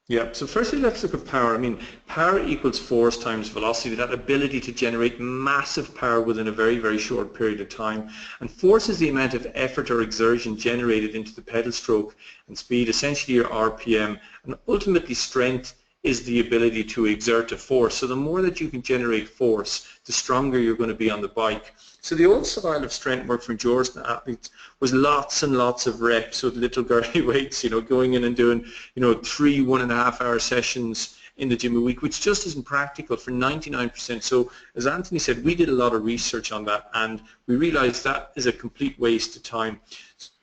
Yeah, so firstly let's look at power. I mean, power equals force times velocity, that ability to generate massive power within a very, very short period of time. And force is the amount of effort or exertion generated into the pedal stroke, and speed, essentially your RPM, and ultimately strength is the ability to exert a force. So the more that you can generate force, the stronger you're going to be on the bike. So the old style of strength work for endurance athletes was lots and lots of reps with little girly weights, going in and doing, 3 1.5-hour sessions in the gym a week, which just isn't practical for 99%. So as Anthony said, we did a lot of research on that, and we realized that is a complete waste of time.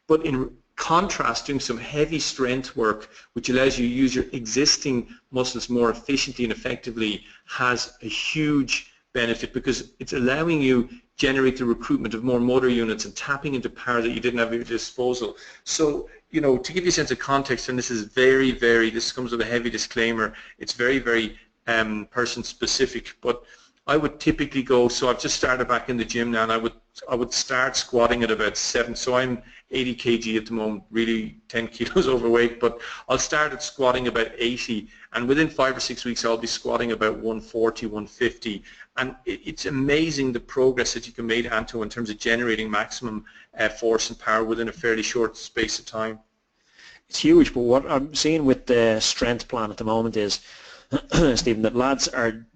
But in contrast, doing some heavy strength work, which allows you to use your existing muscles more efficiently and effectively, has a huge benefit because it's allowing you generate the recruitment of more motor units and tapping into power that you didn't have at your disposal. So, to give you a sense of context, and this is very, very, this comes with a heavy disclaimer, it's very, very person specific, but I would typically go, so I've just started back in the gym now, and I would I would start squatting at about 7. So I'm 80 kg at the moment, really 10 kilos overweight, but I'll start at squatting about 80, and within 5 or 6 weeks I'll be squatting about 140, 150. And it's amazing the progress that you can make, Anto, in terms of generating maximum force and power within a fairly short space of time. It's huge, but what I'm seeing with the strength plan at the moment is, Stephen, that lads are,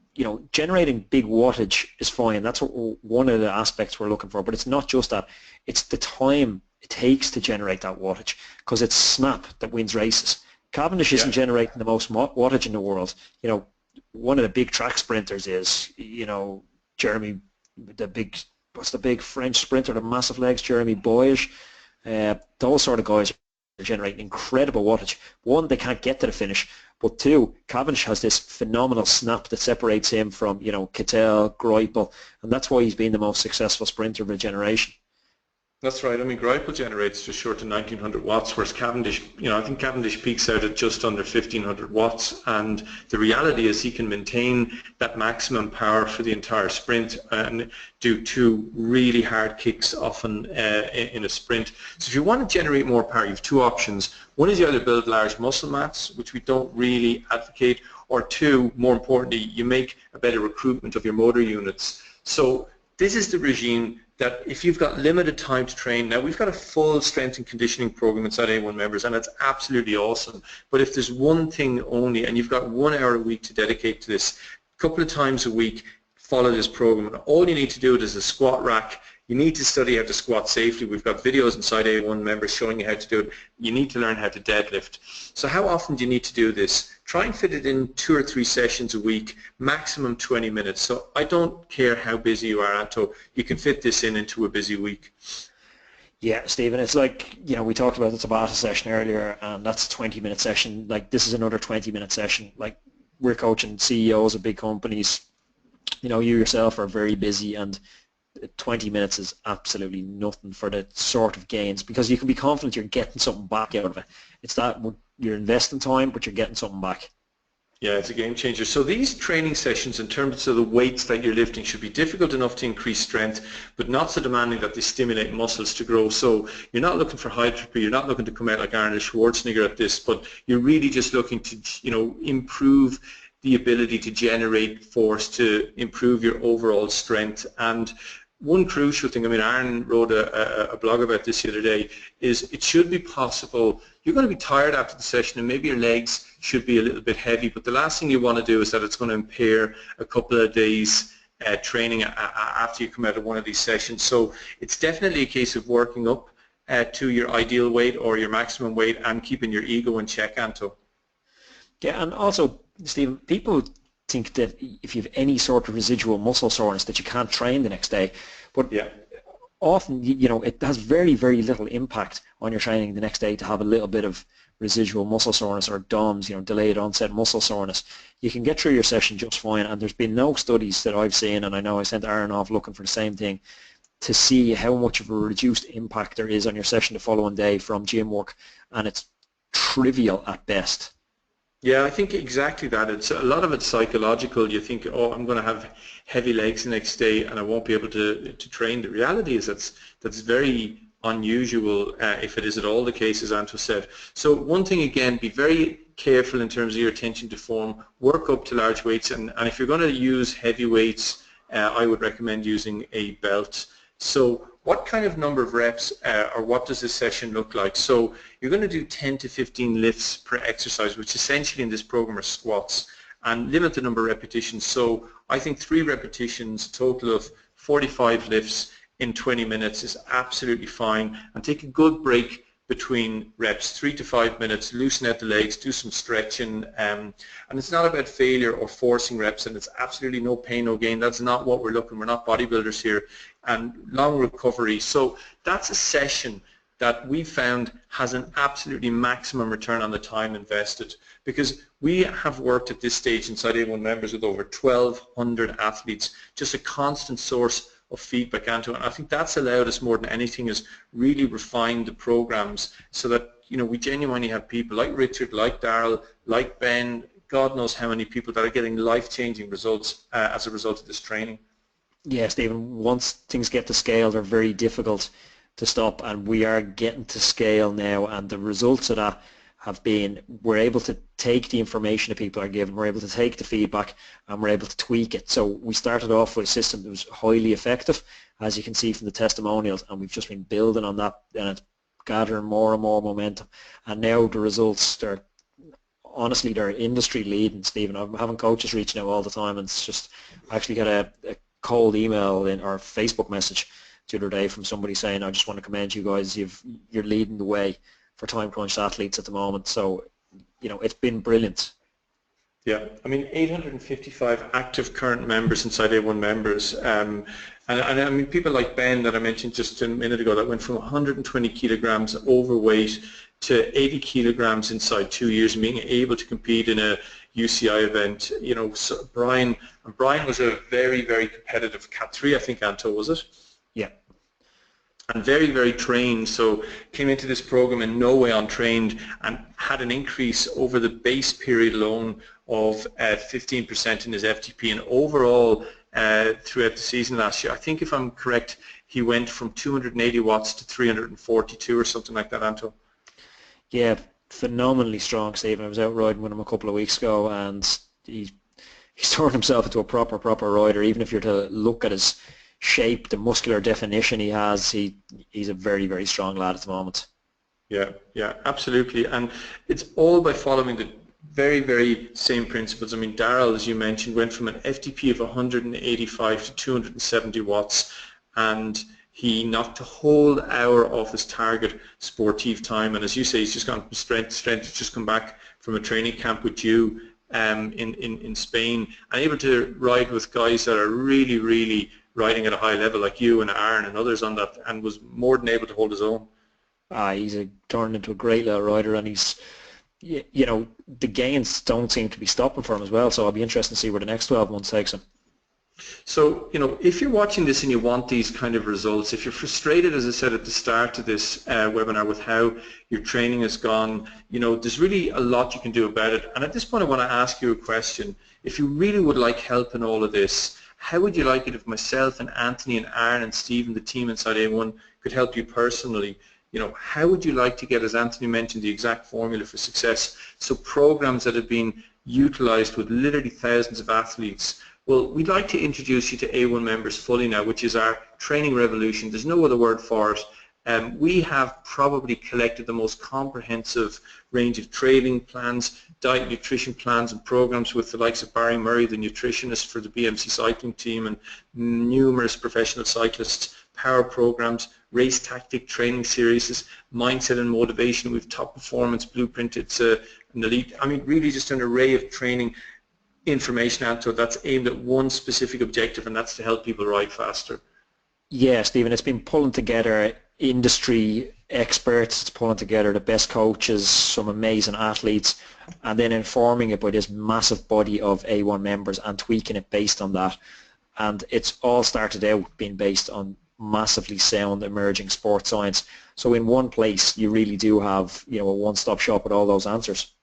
generating big wattage is fine. That's one of the aspects we're looking for, but it's not just that. It's the time it takes to generate that wattage, because it's snap that wins races. Cavendish isn't generating the most wattage in the world. One of the big track sprinters is, Jeremy, what's the big French sprinter, the massive legs, Jeremy Boyes. Those sort of guys are generating incredible wattage. One, they can't get to the finish, but two, Cavendish has this phenomenal snap that separates him from, Kittel, Greipel, and that's why he's been the most successful sprinter of a generation. That's right. I mean, Greipel generates just short of 1900 watts, whereas Cavendish, I think Cavendish peaks out at just under 1500 watts. And the reality is he can maintain that maximum power for the entire sprint and do 2 really hard kicks often in a sprint. So if you want to generate more power, you have 2 options. One is you either build large muscle mass, which we don't really advocate, or 2, more importantly, you make a better recruitment of your motor units. So this is the regime that if you've got limited time to train, now we've got a full strength and conditioning program inside A1 members, and it's absolutely awesome. But if there's one thing only, and you've got 1 hour a week to dedicate to this, a couple of times a week, follow this program. And all you need to do is a squat rack. You need to study how to squat safely. We've got videos inside A1 members showing you how to do it. You need to learn how to deadlift. So how often do you need to do this? Try and fit it in 2 or 3 sessions a week, maximum 20 minutes. So I don't care how busy you are, Anto, you can fit this into a busy week. Yeah, Stephen, it's like, we talked about the Tabata session earlier, and that's a 20-minute session. Like, this is another 20-minute session. Like, we're coaching CEOs of big companies. You yourself are very busy, and 20 minutes is absolutely nothing for the sort of gains, because you can be confident you're getting something back out of it. It's that you're investing time, but you're getting something back. Yeah, it's a game changer. So these training sessions in terms of the weights that you're lifting should be difficult enough to increase strength, but not so demanding that they stimulate muscles to grow. So you're not looking for hypertrophy, you're not looking to come out like Arnold Schwarzenegger at this, but you're really just looking to, improve the ability to generate force, to improve your overall strength. And one crucial thing, Aaron wrote a blog about this the other day, is it should be possible. You're going to be tired after the session and maybe your legs should be a little bit heavy, but the last thing you want to do is that it's going to impair a couple of days training after you come out of one of these sessions. So it's definitely a case of working up to your ideal weight or your maximum weight and keeping your ego in check, Anto. Yeah, and also, Stephen, people think that if you have any sort of residual muscle soreness that you can't train the next day, but often it has very, very little impact on your training the next day to have a little bit of residual muscle soreness or DOMS, delayed onset muscle soreness. You can get through your session just fine, and there's been no studies that I've seen, and I know I sent Aaron off looking for the same thing, to see how much of a reduced impact there is on your session the following day from gym work, and it's trivial at best. Yeah, I think exactly that. It's a lot of it's psychological. You think, oh, I'm going to have heavy legs the next day and I won't be able to train. The reality is that's very unusual if it is at all the case, as Anto said. So one thing again, be very careful in terms of your attention to form. Work up to large weights, and if you're going to use heavy weights, I would recommend using a belt. So what kind of number of reps or what does this session look like? So you're going to do 10 to 15 lifts per exercise, which essentially in this program are squats, and limit the number of repetitions. So I think 3 repetitions, a total of 45 lifts in 20 minutes is absolutely fine, and take a good break between reps, 3 to 5 minutes, loosen out the legs, do some stretching, and it's not about failure or forcing reps, and it's absolutely no pain, no gain. That's not what we're looking. We're not bodybuilders here, and long recovery. So that's a session that we found has an absolutely maximum return on the time invested, because we have worked at this stage inside A1 members with over 1,200 athletes, just a constant source of feedback, Anto, and I think that's allowed us more than anything is really refine the programs so that we genuinely have people like Richard, like Daryl, like Ben, God knows how many people that are getting life-changing results as a result of this training. Yeah, Stephen, once things get to scale, they're very difficult to stop, and we are getting to scale now, and the results of that have been we're able to take the information that people are given, we're able to take the feedback, and we're able to tweak it. So we started off with a system that was highly effective, as you can see from the testimonials, and we've just been building on that, and it's gathering more and more momentum. And now the results, honestly, they're industry leading, Stephen. I'm having coaches reaching out all the time, and it's just, I actually got a cold email in or Facebook message the other day from somebody saying, I just want to commend you guys, you're leading the way for time crunched athletes at the moment. So, it's been brilliant. Yeah, I mean 855 active current members inside A1 members, and I mean people like Ben that I mentioned just a minute ago that went from 120 kilograms overweight to 80 kilograms inside 2 years, being able to compete in a UCI event. So Brian was a very, very competitive Cat 3, I think, Anto, was it? Yeah. And very, very trained, so came into this program in no way untrained and had an increase over the base period alone of 15% in his FTP, and overall throughout the season last year, I think if I'm correct, he went from 280 watts to 342 or something like that, Anto. Yeah, phenomenally strong, Stephen. I was out riding with him a couple of weeks ago, and he's turned himself into a proper rider. Even if you're to look at his shape, the muscular definition he has, he's a very, very strong lad at the moment. Yeah, absolutely, and it's all by following the very, very same principles. I mean, Daryl, as you mentioned, went from an FTP of 185 to 270 watts, and he knocked a whole hour off his target sportive time. And as you say, he's just gone from strength to strength. He's just come back from a training camp with you in Spain, and able to ride with guys that are really, really riding at a high level, like you and Aaron and others on that, and was more than able to hold his own. He's turned into a great little rider, and he's, the gains don't seem to be stopping for him as well, so I'll be interested to see where the next 12 months takes him. So, if you're watching this and you want these kind of results, if you're frustrated, as I said at the start of this webinar, with how your training has gone, there's really a lot you can do about it. And at this point I want to ask you a question. If you really would like help in all of this, how would you like it if myself and Anthony and Aaron and Stephen, the team inside A1, could help you personally? How would you like to get, as Anthony mentioned, the exact formula for success? So programs that have been utilized with literally thousands of athletes. Well, we'd like to introduce you to A1 members fully now, which is our training revolution. There's no other word for it. We have probably collected the most comprehensive range of training plans, diet nutrition plans and programs with the likes of Barry Murray, the nutritionist for the BMC cycling team, and numerous professional cyclists, power programs, race tactic training series, mindset and motivation. We've top performance blueprint. It's an elite, really just an array of training information, Anto, that's aimed at one specific objective, and that's to help people ride faster. Yeah, Stephen, it's been pulling together industry experts, it's pulling together the best coaches, some amazing athletes, and then informing it by this massive body of A1 members and tweaking it based on that. And it's all started out being based on massively sound emerging sports science. So in one place you really do have a one-stop shop with all those answers.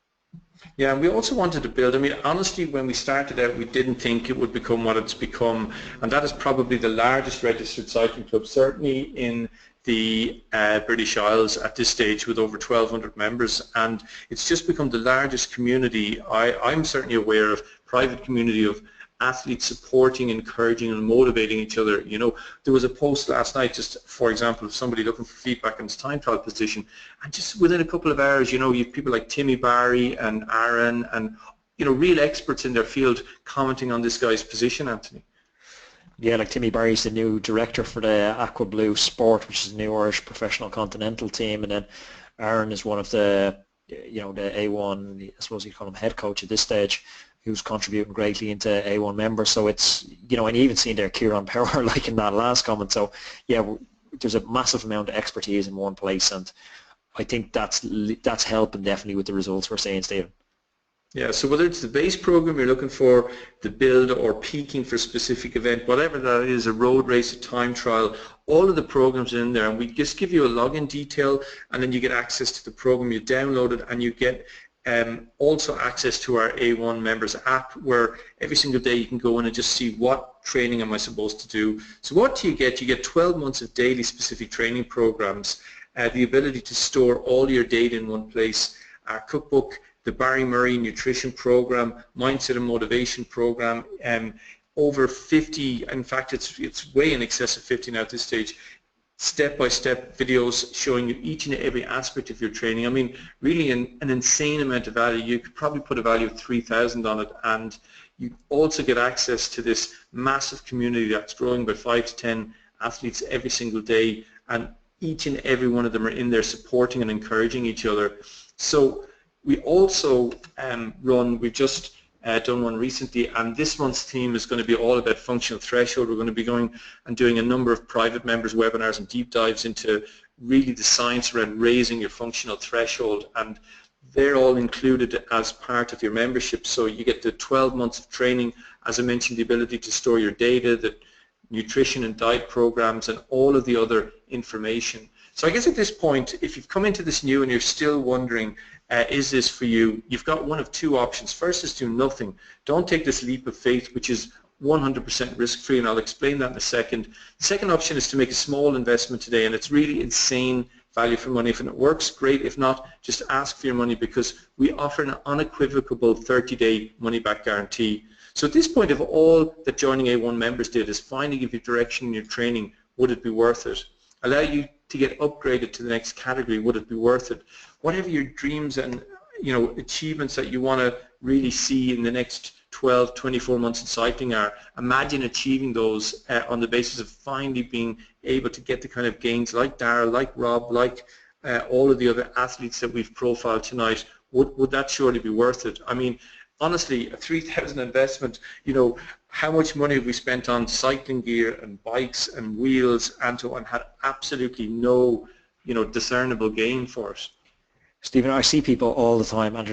Yeah, and we also wanted to build, honestly, when we started out, we didn't think it would become what it's become, and that is probably the largest registered cycling club, certainly in the British Isles at this stage, with over 1,200 members, and it's just become the largest community, I'm certainly aware of, private community of athletes supporting, encouraging and motivating each other. There was a post last night, just for example, of somebody looking for feedback on his time trial position, and just within a couple of hours, you have people like Timmy Barry and Aaron and real experts in their field commenting on this guy's position, Anthony. Yeah, like Timmy Barry's the new director for the Aqua Blue Sport, which is a new Irish professional continental team, and then Aaron is one of the the A1, I suppose you'd call him head coach at this stage, who's contributing greatly into A1 members. So it's, and you even seen there Kieran Power like in that last comment. So yeah, there's a massive amount of expertise in one place, and I think that's helping definitely with the results we're seeing, Stephen. Yeah, so whether it's the base program you're looking for, the build, or peaking for a specific event, whatever that is, a road race, a time trial, all of the programs are in there, and we just give you a login detail, and then you get access to the program, you download it, and you get Also access to our A1 members app, where every single day you can go in and just see what training am I supposed to do. So what do you get? You get 12 months of daily specific training programs, the ability to store all your data in one place, our cookbook, the Barry Murray nutrition program, mindset and motivation program, over 50, in fact it's way in excess of 50 now at this stage, step-by-step videos showing you each and every aspect of your training. I mean, really an insane amount of value. You could probably put a value of 3,000 on it, and you also get access to this massive community that's growing by 5 to 10 athletes every single day, and each and every one of them are in there supporting and encouraging each other. So we also we've just done one recently, and this month's theme is going to be all about functional threshold. We're going to be going and doing a number of private members webinars and deep dives into really the science around raising your functional threshold, and they're all included as part of your membership. So you get the 12 months of training, as I mentioned, the ability to store your data, the nutrition and diet programs, and all of the other information. So I guess at this point, if you've come into this new and you're still wondering, is this for you, you've got one of two options. First is do nothing. Don't take this leap of faith, which is 100% risk-free, and I'll explain that in a second. The second option is to make a small investment today, and it's really insane value for money. If it works, great. If not, just ask for your money, because we offer an unequivocal 30-day money-back guarantee. So at this point, if all that joining A1 members did is finally give you direction in your training, would it be worth it? Allow you to get upgraded to the next category, would it be worth it? Whatever your dreams and achievements that you want to really see in the next 12, 24 months in cycling are, imagine achieving those on the basis of finally being able to get the kind of gains like Darrell, like Rob, like all of the other athletes that we've profiled tonight. Would that surely be worth it? I mean, honestly, a 3,000 investment, how much money have we spent on cycling gear and bikes and wheels and so on, had absolutely no discernible gain for us. Stephen, I see people all the time, and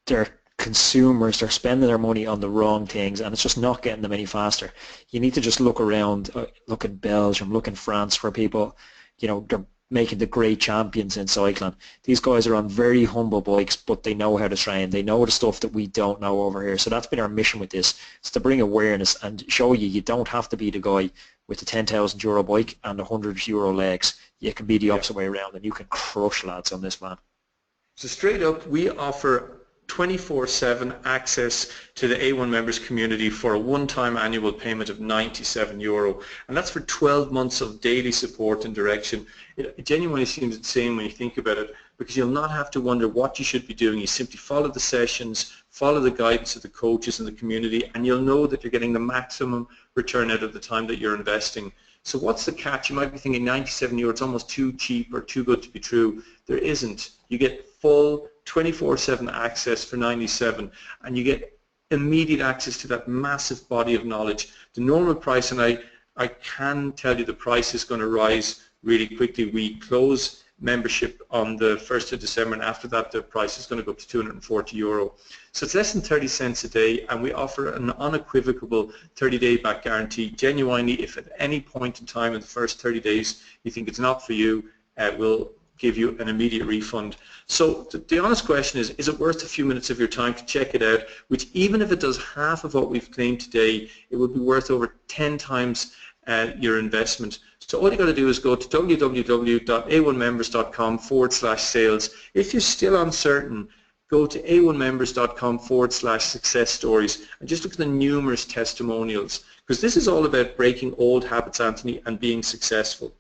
they're consumers, they're spending their money on the wrong things, and it's just not getting them any faster. You need to just look around, look in Belgium, look in France, where people, they're making the great champions in cycling. These guys are on very humble bikes, but they know how to train. They know the stuff that we don't know over here. So that's been our mission with this. It's to bring awareness and show you don't have to be the guy with the 10,000 euro bike and the 100 euro legs. You can be the opposite way around, and you can crush lads on this, man. So straight up, we offer 24/7 access to the A1 members community for a one-time annual payment of €97, and that's for 12 months of daily support and direction. It genuinely seems insane when you think about it, because you'll not have to wonder what you should be doing. You simply follow the sessions, follow the guidance of the coaches and the community, and you'll know that you're getting the maximum return out of the time that you're investing. So what's the catch? You might be thinking €97, it's almost too cheap or too good to be true. There isn't. You get full 24/7 access for 97, and you get immediate access to that massive body of knowledge. The normal price, and I can tell you the price is going to rise really quickly. We close membership on the 1st of December, and after that the price is going to go up to €240. So it's less than 30 cents a day, and we offer an unequivocal 30-day back guarantee. Genuinely, if at any point in time in the first 30 days you think it's not for you, we'll give you an immediate refund. So the honest question is it worth a few minutes of your time to check it out, which even if it does half of what we've claimed today, it would be worth over 10 times your investment. So all you got to do is go to www.a1members.com/sales. If you're still uncertain, go to a1members.com/success stories and just look at the numerous testimonials, because this is all about breaking old habits, Anthony, and being successful.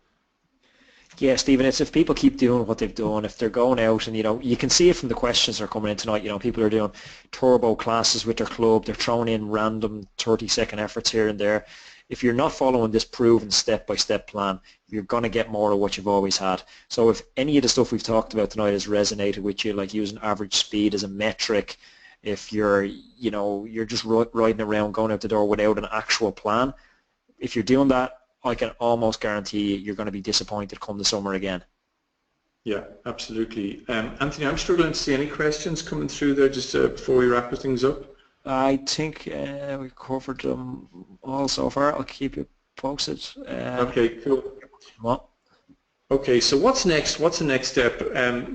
Yeah, Stephen, it's if people keep doing what they've done, if they're going out and, you can see it from the questions that are coming in tonight, people are doing turbo classes with their club, they're throwing in random 30-second efforts here and there. If you're not following this proven step-by-step plan, you're going to get more of what you've always had. So if any of the stuff we've talked about tonight has resonated with you, like using average speed as a metric, if you're, you're just riding around, going out the door without an actual plan, if you're doing that, I can almost guarantee you're going to be disappointed come the summer again. Yeah, absolutely. Anthony, I'm struggling to see any questions coming through there just before we wrap things up. I think we covered them all so far. I'll keep you posted. Okay, cool. What? Okay, so what's next? What's the next step?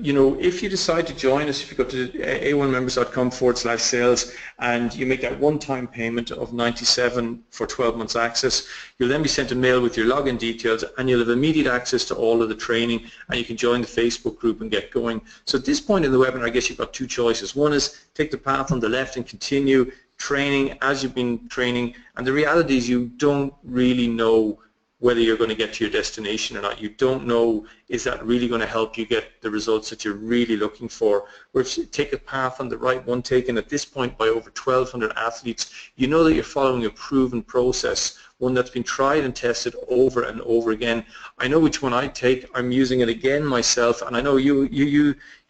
You know, if you decide to join us, if you go to a1members.com/sales and you make that one-time payment of 97 for 12 months access, you'll then be sent a mail with your login details and you'll have immediate access to all of the training and you can join the Facebook group and get going. So at this point in the webinar, I guess you've got two choices. One is take the path on the left and continue training as you've been training, and the reality is you don't really know whether you're going to get to your destination or not. You don't know, is that really going to help you get the results that you're really looking for? Or if you take a path on the right one taken at this point by over 1,200 athletes, you know that you're following a proven process, one that's been tried and tested over and over again. I know which one I take. I'm using it again myself, and I know you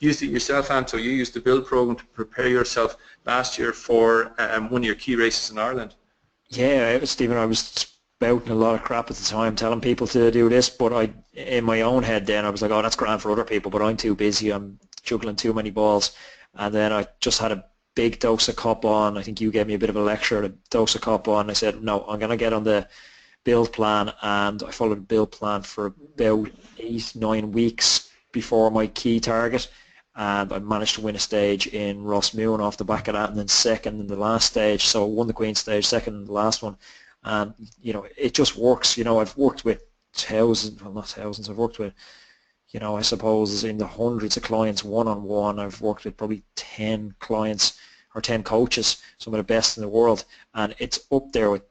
used it yourself, Anto. You used the build program to prepare yourself last year for one of your key races in Ireland. Yeah, Stephen, I was spouting a lot of crap at the time, telling people to do this, but in my own head then, I was like, oh, that's grand for other people, but I'm too busy, I'm juggling too many balls. And then I just had a big dose of cop on. I think you gave me a bit of a lecture, a dose of cop on. I said, no, I'm going to get on the build plan, and I followed the build plan for about 8-9 weeks before my key target, and I managed to win a stage in Rossmoon off the back of that, and then second in the last stage. So I won the Queen stage, second in the last one. And, you know, it just works. You know, I've worked with thousands, well, not thousands, I've worked with, you know, I suppose in the hundreds of clients one-on-one. I've worked with probably 10 clients or 10 coaches, some of the best in the world, and it's up there with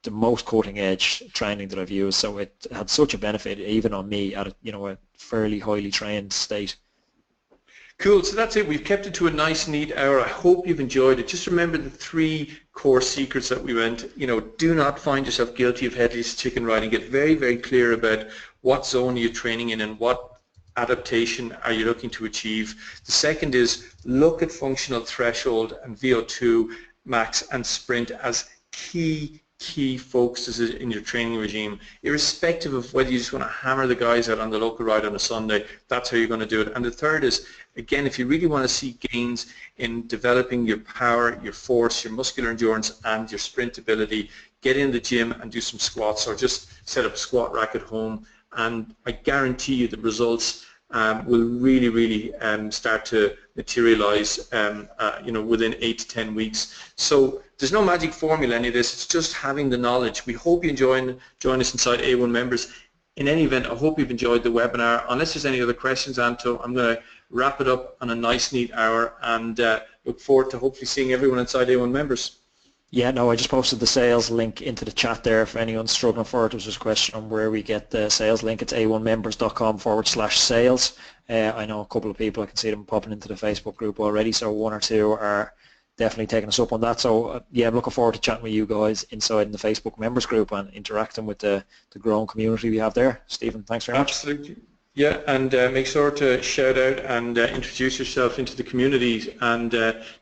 the most cutting-edge training that I've used. So it had such a benefit even on me at a, you know, a fairly highly trained state. Cool, so that's it. We've kept it to a nice, neat hour. I hope you've enjoyed it. Just remember the 3 core secrets that we went. You know, do not find yourself guilty of headless chicken riding. Get very, very clear about what zone you're training in and what adaptation are you looking to achieve. The second is look at functional threshold and VO2 max and sprint as key focuses in your training regime, irrespective of whether you just want to hammer the guys out on the local ride on a Sunday. That's how you're going to do it. And the third is, again, if you really want to see gains in developing your power, your force, your muscular endurance, and your sprint ability, get in the gym and do some squats, or just set up a squat rack at home, and I guarantee you the results will really, really start to materialize you know, within 8 to 10 weeks. So there's no magic formula in any of this. It's just having the knowledge. We hope you join us inside A1 members. In any event, I hope you've enjoyed the webinar. Unless there's any other questions, Anto, I'm going to wrap it up on a nice, neat hour, and look forward to hopefully seeing everyone inside A1 members. Yeah, no, I just posted the sales link into the chat there if anyone's struggling for it. There was just a question on where we get the sales link. It's a1members.com/sales. I know a couple of people, I can see them popping into the Facebook group already, so 1 or 2 are definitely taking us up on that. So yeah, I'm looking forward to chatting with you guys inside in the Facebook members group and interacting with the growing community we have there. Stephen, thanks very much. Absolutely. Yeah, and make sure to shout out and introduce yourself into the community. And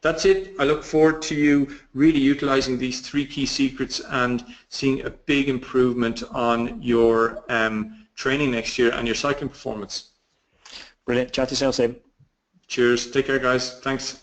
that's it. I look forward to you really utilizing these 3 key secrets and seeing a big improvement on your training next year and your cycling performance. Brilliant. Chat to yourself, Stephen. Cheers. Take care, guys. Thanks.